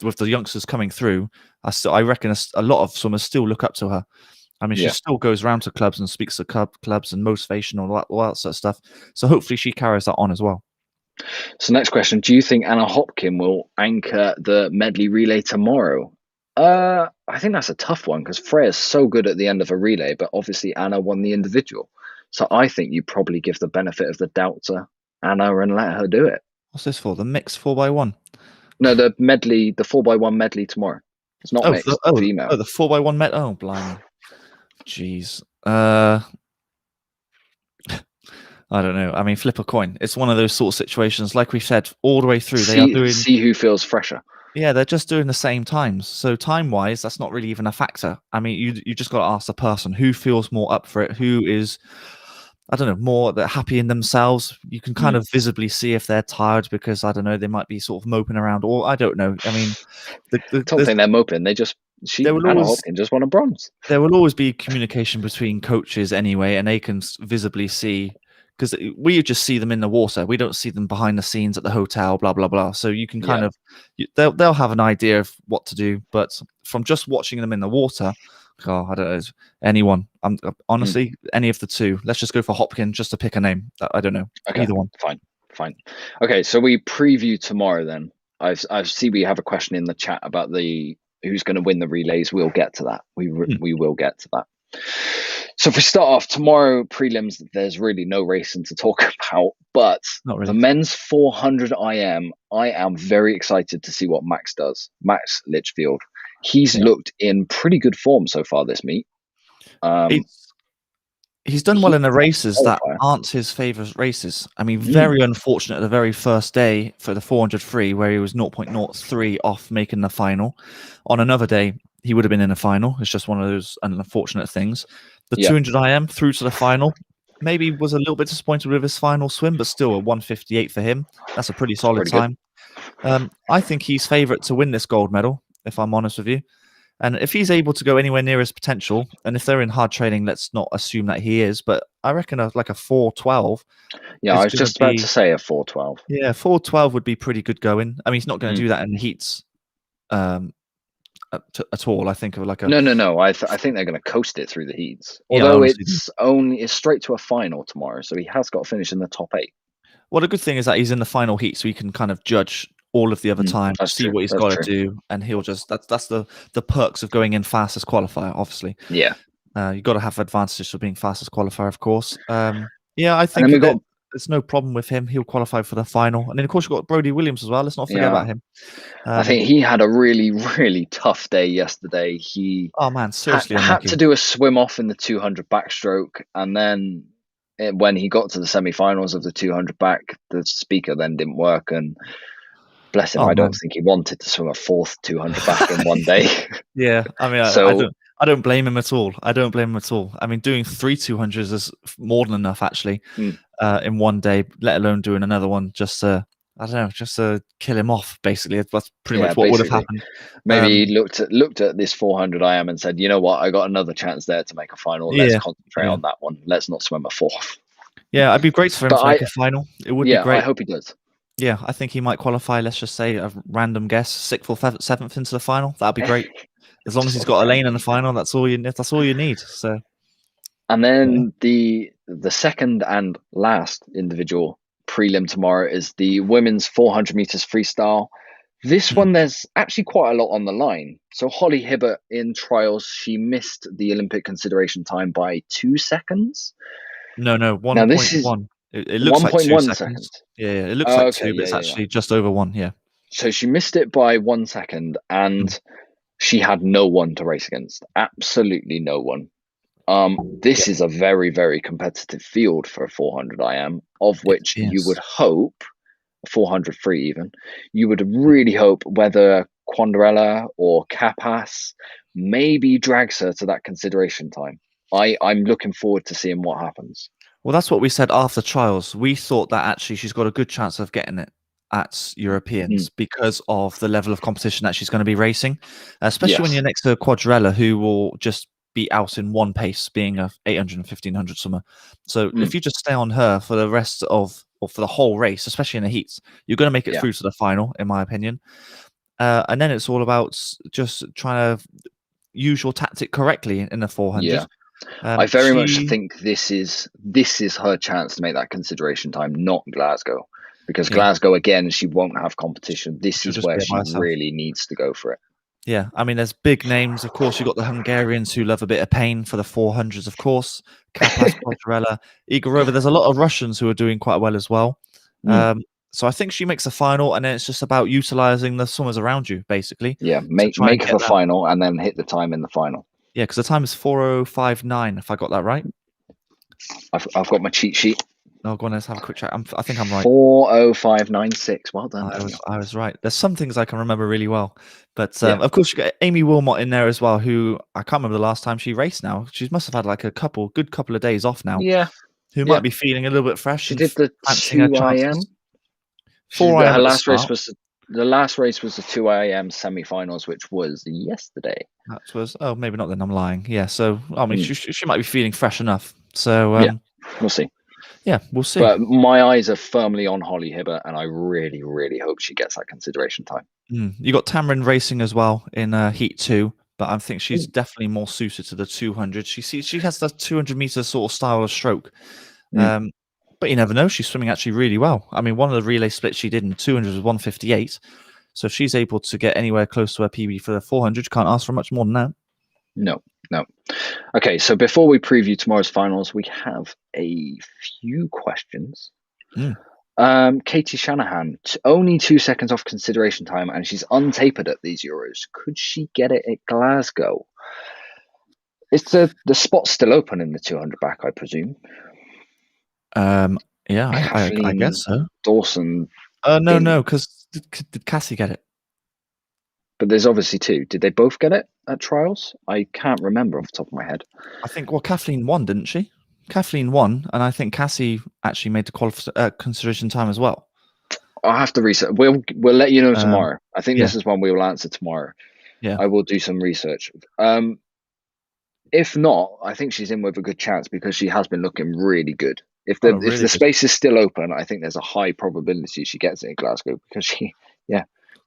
with the youngsters coming through, I reckon a lot of swimmers still look up to her. I mean, she still goes around to clubs and speaks to clubs and motivation, all that sort of stuff. So hopefully she carries that on as well. So next question, do you think Anna Hopkin will anchor the medley relay tomorrow? I think that's a tough one, because Freya's so good at the end of a relay, but obviously Anna won the individual. So I think you probably give the benefit of the doubt to Anna and let her do it. What's this for? The mixed 4x1? No, the medley, the 4x1 medley tomorrow. It's not mixed, female. Oh, the 4x1 medley. Oh, blimey. Jeez. I don't know. I mean, flip a coin. It's one of those sort of situations, like we said, all the way through. They are doing. See who feels fresher. Yeah, they're just doing the same times. So time-wise, that's not really even a factor. I mean, you just got to ask the person who feels more up for it, who is, I don't know, more happy in themselves. You can kind of visibly see if they're tired, because, I don't know, they might be sort of moping around, or I don't know. I mean, I don't think they're moping. Anna Hopkin just won a bronze. There will always be communication between coaches anyway, and they can visibly see, because we just see them in the water. We don't see them behind the scenes at the hotel, blah, blah, blah. So you can kind of, they'll have an idea of what to do. But from just watching them in the water, I don't know, anyone. Honestly, any of the two. Let's just go for Hopkin, just to pick a name. I don't know. Okay, either one. Fine. Okay, so we preview tomorrow then. I see we have a question in the chat about the who's going to win the relays. We'll get to that. We will get to that. So if we start off tomorrow, prelims, there's really no racing to talk about, but Not really. The men's 400 IM, I am very excited to see what Max does. Max Litchfield. He's looked in pretty good form so far this meet. He's done well in the races that aren't his favourite races. I mean, very unfortunate the very first day for the 400 free, where he was 0.03 off making the final. On another day, he would have been in the final. It's just one of those unfortunate things. The 200 IM through to the final. Maybe was a little bit disappointed with his final swim, but still a 158 for him. That's a pretty solid time. I think he's favourite to win this gold medal, if I'm honest with you. And if he's able to go anywhere near his potential, and if they're in hard training, let's not assume that he is, but I reckon like a 412. Yeah, I was just about to say a 412. Yeah, 412 would be pretty good going. I mean, he's not going to do that in the heats at all. I think of like a no. I think they're going to coast it through the heats. Although it's straight to a final tomorrow, so he has got to finish in the top 8. Well, the good thing is that he's in the final heat, so he can kind of judge all of the other time, see what he's got to do, and he'll just that's the perks of going in fastest qualifier, obviously. Yeah. You've got to have advantages for being fastest qualifier, of course. I think there's no problem with him. He'll qualify for the final. And then, of course, you've got Brody Williams as well. Let's not forget about him. I think he had a really, really tough day yesterday. He seriously had to do a swim off in the 200 backstroke, and then when he got to the semi-finals of the 200 back, the speaker then didn't work, and bless him, I don't think he wanted to swim a 4th 200 back in one day. Yeah, I mean, I don't blame him at all. I mean, doing 3 200s is more than enough, actually, in one day, let alone doing another one just to kill him off, basically. That's pretty much what would have happened. Maybe he looked at this 400 IM and said, you know what, I got another chance there to make a final. Let's concentrate on that one. Let's not swim a 4th. Yeah, I'd be great for him to make a final. It would be great. I hope he does. Yeah, I think he might qualify, let's just say, a random guess, 6th or 7th into the final. That'd be great. As long as he's got a lane in the final, that's all you need. So, and then the second and last individual prelim tomorrow is the women's 400 meters freestyle. This one, there's actually quite a lot on the line. So Holly Hibbert in trials, she missed the Olympic consideration time by 2 seconds. No, 1.1. It looks like 2 seconds. Yeah, it looks like 2, but it's actually just over 1. Yeah. So she missed it by 1 second, and she had no one to race against. Absolutely no one. This is a very, very competitive field for a 400 IM, of which you would hope, 400 free even, you would really hope whether Quandarella or Capas maybe drags her to that consideration time. I'm looking forward to seeing what happens. Well, that's what we said after trials. We thought that actually she's got a good chance of getting it at Europeans because of the level of competition that she's going to be racing, especially when you're next to Quadrella, who will just be out in one pace, being a 800 and 1500 swimmer. So if you just stay on her for the rest of, or for the whole race, especially in the heats, you're going to make it through to the final, in my opinion. And then it's all about just trying to use your tactic correctly in the 400. Yeah. I very much think this is her chance to make that consideration time, not Glasgow, because Glasgow, again, she won't have competition. This is where she really needs to go for it. Yeah, I mean, there's big names. Of course, you've got the Hungarians who love a bit of pain for the 400s, of course. Capas, Quadrella, Igorova. There's a lot of Russians who are doing quite well as well. So I think she makes a final, and then it's just about utilizing the swimmers around you, basically. Yeah, make her a final and then hit the time in the final. Yeah, because the time is 4:059, if I got that right. I've got my cheat sheet. Oh, go on, let's have a quick chat. I think I'm right. 4:0596. Well done. I was right. There's some things I can remember really well. But of course, you got Amy Wilmot in there as well, who I can't remember the last time she raced now. She must have had like a good couple of days off now. Yeah. Who might be feeling a little bit fresh. She did the 2 IM. 4 IM. The last race was the 2 IM semi-finals, which was yesterday. That was maybe not. Then I'm lying. Yeah. So I mean, she might be feeling fresh enough. So we'll see. Yeah, we'll see. But my eyes are firmly on Holly Hibbert, and I really, really hope she gets that consideration time. You got Tamarin racing as well in Heat 2, but I think she's definitely more suited to the 200. She has that 200 meter sort of style of stroke. But you never know. She's swimming actually really well. I mean, one of the relay splits she did in 200 was 158. So if she's able to get anywhere close to her PB for the 400, you can't ask for much more than that. No. Okay, so before we preview tomorrow's finals, we have a few questions. Katie Shanahan, only 2 seconds off consideration time, and she's untapered at these Euros. Could she get it at Glasgow? Is the spot's still open in the 200 back, I presume? Yeah, I guess so. Dawson. No, because did Cassie get it? But there's obviously two. Did they both get it at trials? I can't remember off the top of my head. I think, Kathleen won, didn't she? Kathleen won, and I think Cassie actually made the consideration time as well. I'll have to research. We'll let you know tomorrow. I think this is one we will answer tomorrow. Yeah, I will do some research. If not, I think she's in with a good chance because she has been looking really good. If the space is still open, I think there's a high probability she gets it in Glasgow because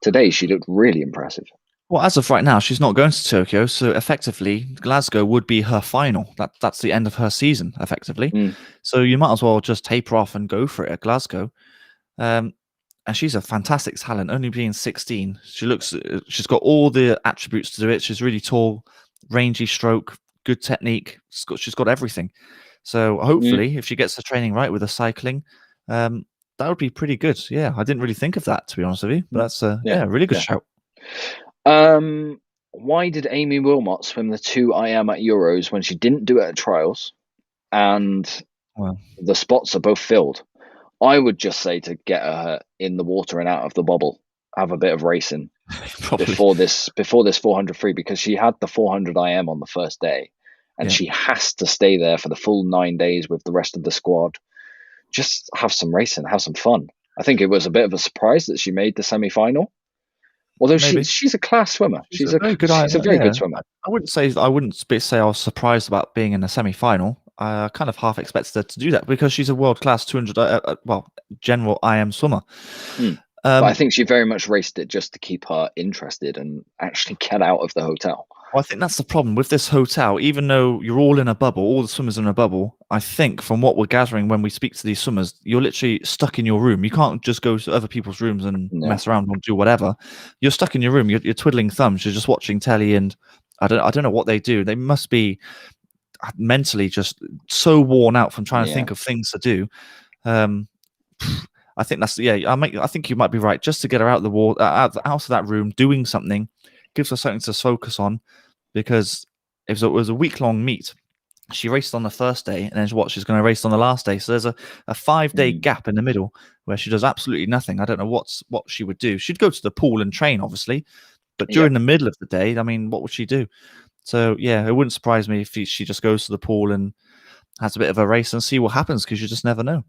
today she looked really impressive. Well, as of right now, she's not going to Tokyo, so effectively, Glasgow would be her final. That's the end of her season, effectively. So you might as well just taper off and go for it at Glasgow. And she's a fantastic talent, only being 16. She's got all the attributes to do it. She's really tall, rangy stroke, good technique. She's got everything. So hopefully, if she gets the training right with the cycling, that would be pretty good. Yeah, I didn't really think of that, to be honest with you. But that's a really good shout. Why did Amy Wilmot swim the 2 IM at Euros when she didn't do it at trials? And the spots are both filled. I would just say to get her in the water and out of the bubble, have a bit of racing before this 400 free, because she had the 400 IM on the first day, and she has to stay there for the full 9 days with the rest of the squad. Just have some racing, have some fun. I think it was a bit of a surprise that she made the semi-final. Although she's a class swimmer. She's a very good swimmer. I wouldn't say I was surprised about being in the semi-final. I kind of half expected her to do that because she's a world-class 200, general IM swimmer. But I think she very much raced it just to keep her interested and actually get out of the hotel. Well, I think that's the problem with this hotel. Even though you're all in a bubble, all the swimmers are in a bubble, I think from what we're gathering when we speak to these swimmers, you're literally stuck in your room. You can't just go to other people's rooms and mess around or do whatever. You're stuck in your room. You're twiddling thumbs. You're just watching telly, and I don't know what they do. They must be mentally just so worn out from trying to think of things to do. I think that's I think you might be right. Just to get her out of the wall, out of that room, doing something, gives her something to focus on. Because it was a week-long meet. She raced on the first day, and then she's going to race on the last day. So there's a 5-day gap in the middle where she does absolutely nothing. I don't know what she would do. She'd go to the pool and train, obviously, but during the middle of the day, I mean, what would she do? So it wouldn't surprise me if she just goes to the pool and has a bit of a race and see what happens, because you just never know.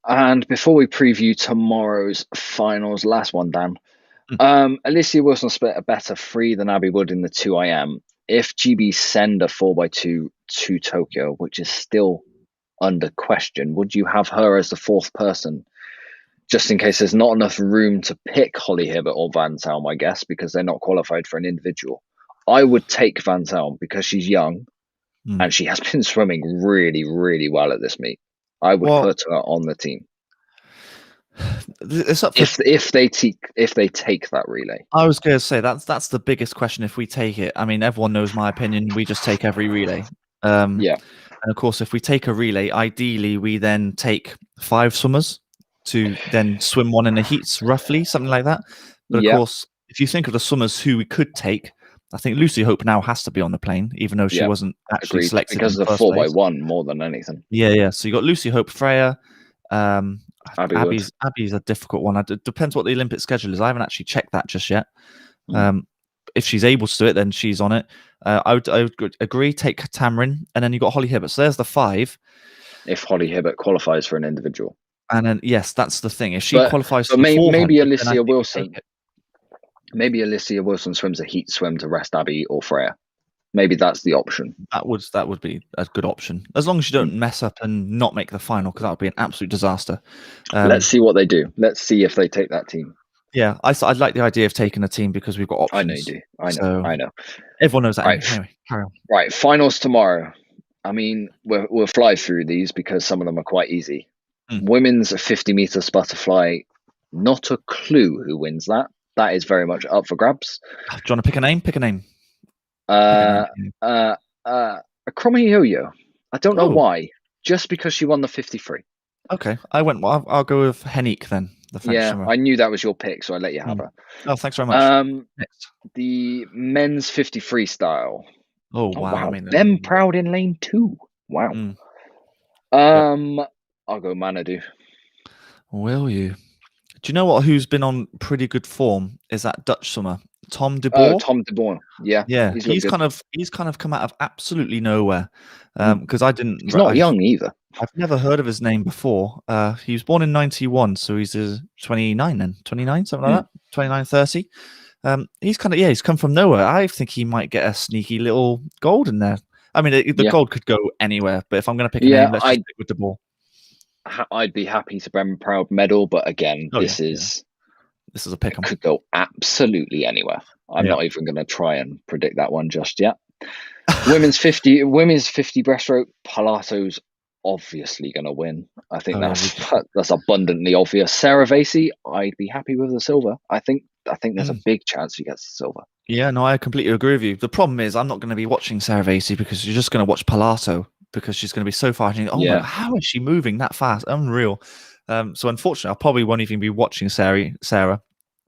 And before we preview tomorrow's finals, last one, Dan. Alicia Wilson split a better 3 than Abby Wood in the 2 IM. If GB send a 4x2 to Tokyo, which is still under question, would you have her as the 4th person, just in case there's not enough room to pick Holly Hibbert or Van Salm, I guess, because they're not qualified for an individual? I would take Van Salm because she's young and she has been swimming really, really well at this meet. I would put her on the team. It's up if they take that relay. I was going to say that's the biggest question. If we take it, I mean, everyone knows my opinion. We just take every relay. And of course, if we take a relay, ideally we then take 5 swimmers to then swim one in the heats, roughly something like that. But of course, if you think of the swimmers who we could take, I think Lucy Hope now has to be on the plane, even though she wasn't actually selected because of the 4x1 more than anything. So you got Lucy Hope, Freya. Abby's a difficult one. It depends what the Olympic schedule is. I haven't actually checked that just yet. If she's able to do it, then she's on it. I would agree. Take Tamarin, and then you got Holly Hibbert. So there's the 5. If Holly Hibbert qualifies for an individual, and then that's the thing. If she qualifies, for maybe Alicia Wilson. Maybe Alicia Wilson swims a heat swim to rest Abby or Freya. Maybe that's the option. That would be a good option, as long as you don't mess up and not make the final, because that would be an absolute disaster. Let's see what they do. Let's see if they take that team. Yeah, I'd like the idea of taking a team because we've got options. I know you do. I know. Everyone knows that. Right. Anyway, carry on. Right, finals tomorrow. I mean, we'll fly through these because some of them are quite easy. Women's 50 meters butterfly. Not a clue who wins that. That is very much up for grabs. Do you want to pick a name? Pick a name. Yo-Yo. I don't know why. Just because she won the 53. Okay, I'll go with Hennique then. The French swimmer. I knew that was your pick, so I let you have her. Oh, thanks very much. Next. The men's 50 freestyle. Oh wow! I mean, them proud in lane 2. Wow. I'll go Manadou. Will you? Do you know what? Who's been on pretty good form is that Dutch swimmer, Tom de Boer. Tom de Boer. Yeah. He's kind of come out of absolutely nowhere. Because I didn't. He's not young either. I've never heard of his name before. He was born in 91, so he's 29 then, 29, something like that, 29, 30. He's he's come from nowhere. I think he might get a sneaky little gold in there. I mean, the gold could go anywhere, but if I'm going to pick a name, let's just stick with the ball. I'd be happy to bring proud medal, but again, this is a pick. It could go absolutely anywhere. I'm not even going to try and predict that one just yet. Women's 50 breaststroke. Palato's obviously going to win. I think that's abundantly obvious. Sarah Vasey, I'd be happy with the silver. I think there's a big chance she gets the silver. Yeah, no, I completely agree with you. The problem is I'm not going to be watching Sarah Vasey because you're just going to watch Palato because she's going to be so fast. My, how is she moving that fast? Unreal. So unfortunately, I probably won't even be watching Sarah.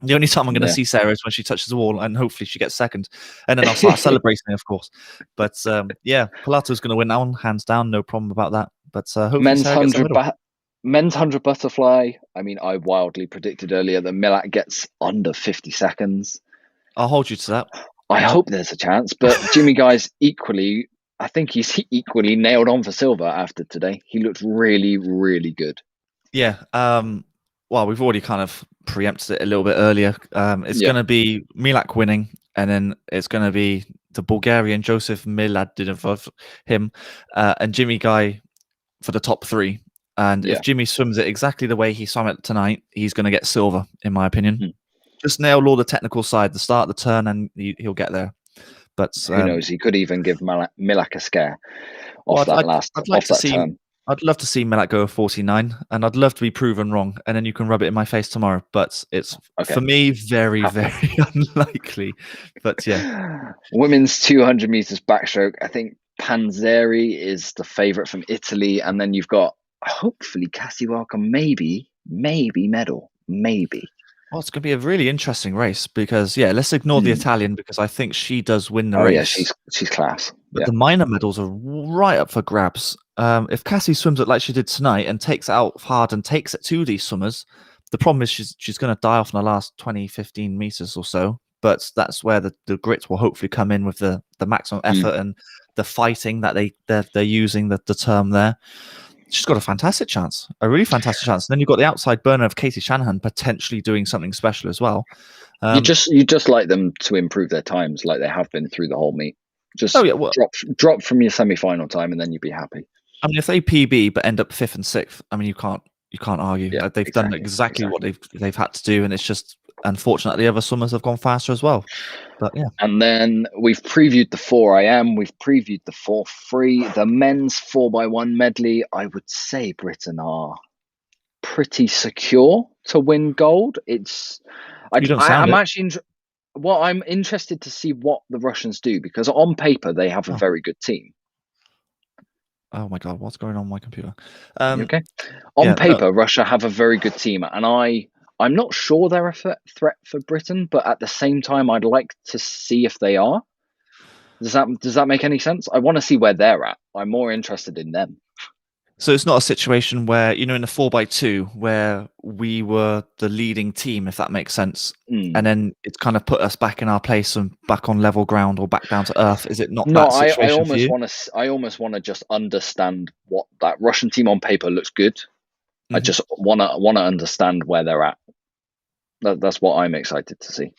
The only time I'm going to see Sarah is when she touches the wall, and hopefully she gets second, and then I'll start celebrating, of course. But Palato's going to win that one, hands down, no problem about that. But hopefully men's 100 butterfly. I mean, I wildly predicted earlier that Milak gets under 50 seconds. I'll hold you to that. I hope there's a chance, but Jimmy Guy's equally. I think he's equally nailed on for silver after today. He looked really, really good. Yeah. Well, we've already kind of preempted it a little bit earlier. It's going to be Milak winning, and then it's going to be the Bulgarian Joseph Miladinov, him, and Jimmy Guy for the top 3. And if Jimmy swims it exactly the way he swam it tonight, he's going to get silver, in my opinion. Just nail all the technical side, the start, the turn, and he'll get there. But who knows? He could even give Milak a scare off that turn. I'd love to see Milak go 49, and I'd love to be proven wrong, and then you can rub it in my face tomorrow. But it's for me very, very unlikely. But yeah, women's 200 meters backstroke. I think Panzeri is the favorite from Italy, and then you've got hopefully Cassie Welcome, maybe medal, maybe. Well, it's going to be a really interesting race because, let's ignore the Italian because I think she does win the race. Yeah, she's class. But the minor medals are right up for grabs. If Cassie swims it like she did tonight and takes it out hard and takes it to these swimmers, the problem is she's going to die off in the last 20, 15 meters or so. But that's where the grit will hopefully come in with the maximum effort and the fighting that they're using the term there. She's got a fantastic chance, a really fantastic chance. And then you've got the outside burner of Katie Shanahan potentially doing something special as well. You just like them to improve their times like they have been through the whole meet. Just drop from your semi-final time and then you'd be happy. I mean, if they PB but end up 5th and 6th, I mean, you can't argue. Yeah, they've done exactly what they've had to do, and it's just unfortunate the other swimmers have gone faster as well. But yeah. And then we've previewed the 4 IM, we've previewed the 4 free, the men's 4x1 medley. I would say Britain are pretty secure to win gold. I'm interested to see what the Russians do because on paper they have a very good team. Oh my God, what's going on with my computer? Okay. On paper, Russia have a very good team, and I'm not sure they're a threat for Britain, but at the same time, I'd like to see if they are. Does that make any sense? I want to see where they're at. I'm more interested in them. So it's not a situation where, in the 4x2 where we were the leading team, if that makes sense. And then it's kind of put us back in our place and back on level ground or back down to earth. Is it not that situation I almost want to just understand what that Russian team on paper looks good. I just want to understand where they're at. That's what I'm excited to see.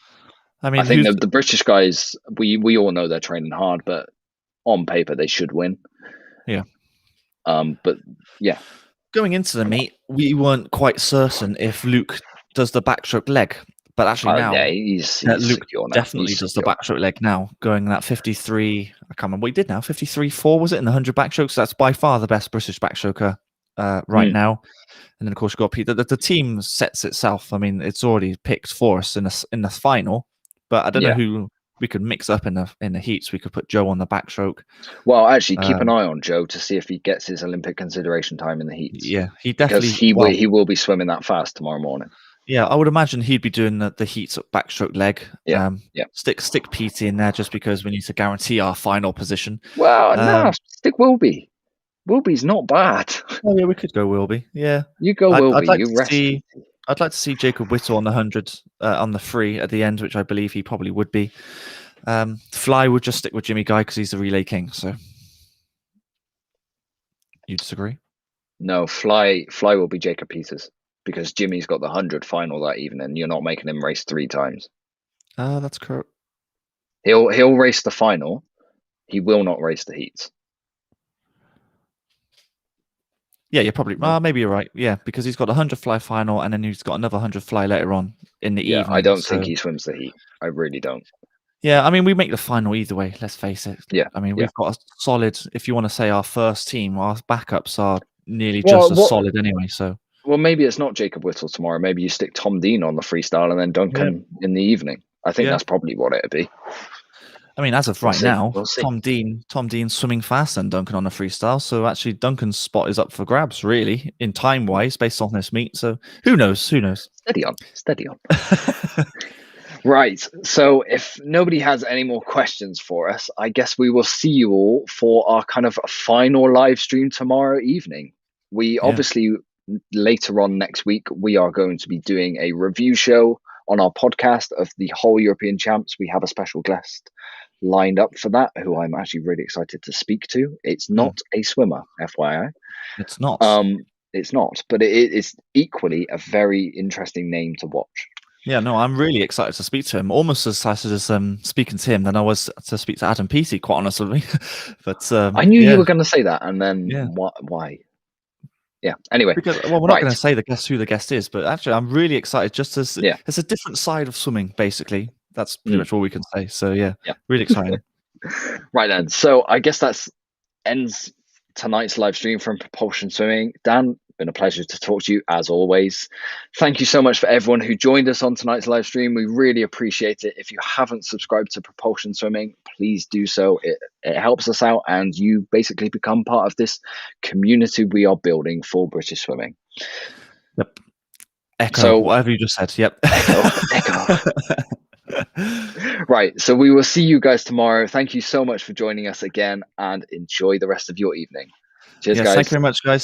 I mean, I think the British guys, we all know they're training hard, but on paper they should win. Yeah. But yeah, going into the meet, we weren't quite certain if Luke does the backstroke leg, but actually now he's Luke definitely does the backstroke leg now, going that 53. I can't remember what he did now. 53.4 was it in the 100 backstroke? So that's by far the best British backstroker right now. And then, of course, you've got Pete. The team sets itself. I mean, it's already picked for us in the final. But I don't know who we could mix up in the heats. We could put Joe on the backstroke. Well, actually, keep an eye on Joe to see if he gets his Olympic consideration time in the heats. Yeah, he definitely because he will be swimming that fast tomorrow morning. Yeah, I would imagine he'd be doing the heats at backstroke leg. Yeah. Stick Pete in there just because we need to guarantee our final position. Well, no, stick Wilby. Wilby's not bad. Oh yeah, we could go Wilby. Yeah, you go Wilby. I'd like to see Jacob Whittle on the 100 on the free at the end, which I believe he probably would be. Fly would just stick with Jimmy Guy because he's the relay king. So, you disagree? No, Fly will be Jacob Peters because Jimmy's got the 100 final that evening. You're not making him race 3 times. That's correct. He'll race the final. He will not race the heats. Yeah, you're probably maybe you're right. Yeah, because he's got a 100 fly final, and then he's got another 100 fly later on in the evening. I don't think he swims the heat. I really don't. Yeah, I mean, we make the final either way. Let's face it. Yeah, I mean, we've got a solid. If you want to say our first team, our backups are nearly just as solid anyway. So, well, maybe it's not Jacob Whittle tomorrow. Maybe you stick Tom Dean on the freestyle and then Duncan in the evening. I think that's probably what it'd be. I mean, as of right now, Tom Dean's swimming faster than Duncan on the freestyle. So actually, Duncan's spot is up for grabs, really, in time-wise, based on this meet. So who knows? Who knows? Steady on. Right. So if nobody has any more questions for us, I guess we will see you all for our kind of final live stream tomorrow evening. We obviously, later on next week, we are going to be doing a review show on our podcast of the whole European Champs. We have a special guest lined up for that, who I'm actually really excited to speak to. It's not a swimmer, FYI. It's not. It's not, but it is equally a very interesting name to watch. Yeah, no, I'm really excited to speak to him. Almost as excited as speaking to him than I was to speak to Adam Peaty, quite honestly. But I knew you were going to say that, and then why? Yeah. Anyway, because we're not going to say who the guest is, but actually, I'm really excited. Just as it's a different side of swimming, basically. That's pretty much all we can say. So yeah. Really exciting. Right then. So I guess that ends tonight's live stream from Propulsion Swimming. Dan, been a pleasure to talk to you as always. Thank you so much for everyone who joined us on tonight's live stream. We really appreciate it. If you haven't subscribed to Propulsion Swimming, please do so. It helps us out, and you basically become part of this community we are building for British swimming. Yep. Echo, whatever you just said. Yep. Echo. Right, so we will see you guys tomorrow. Thank you so much for joining us again, and enjoy the rest of your evening. Cheers, guys. Thank you very much, guys.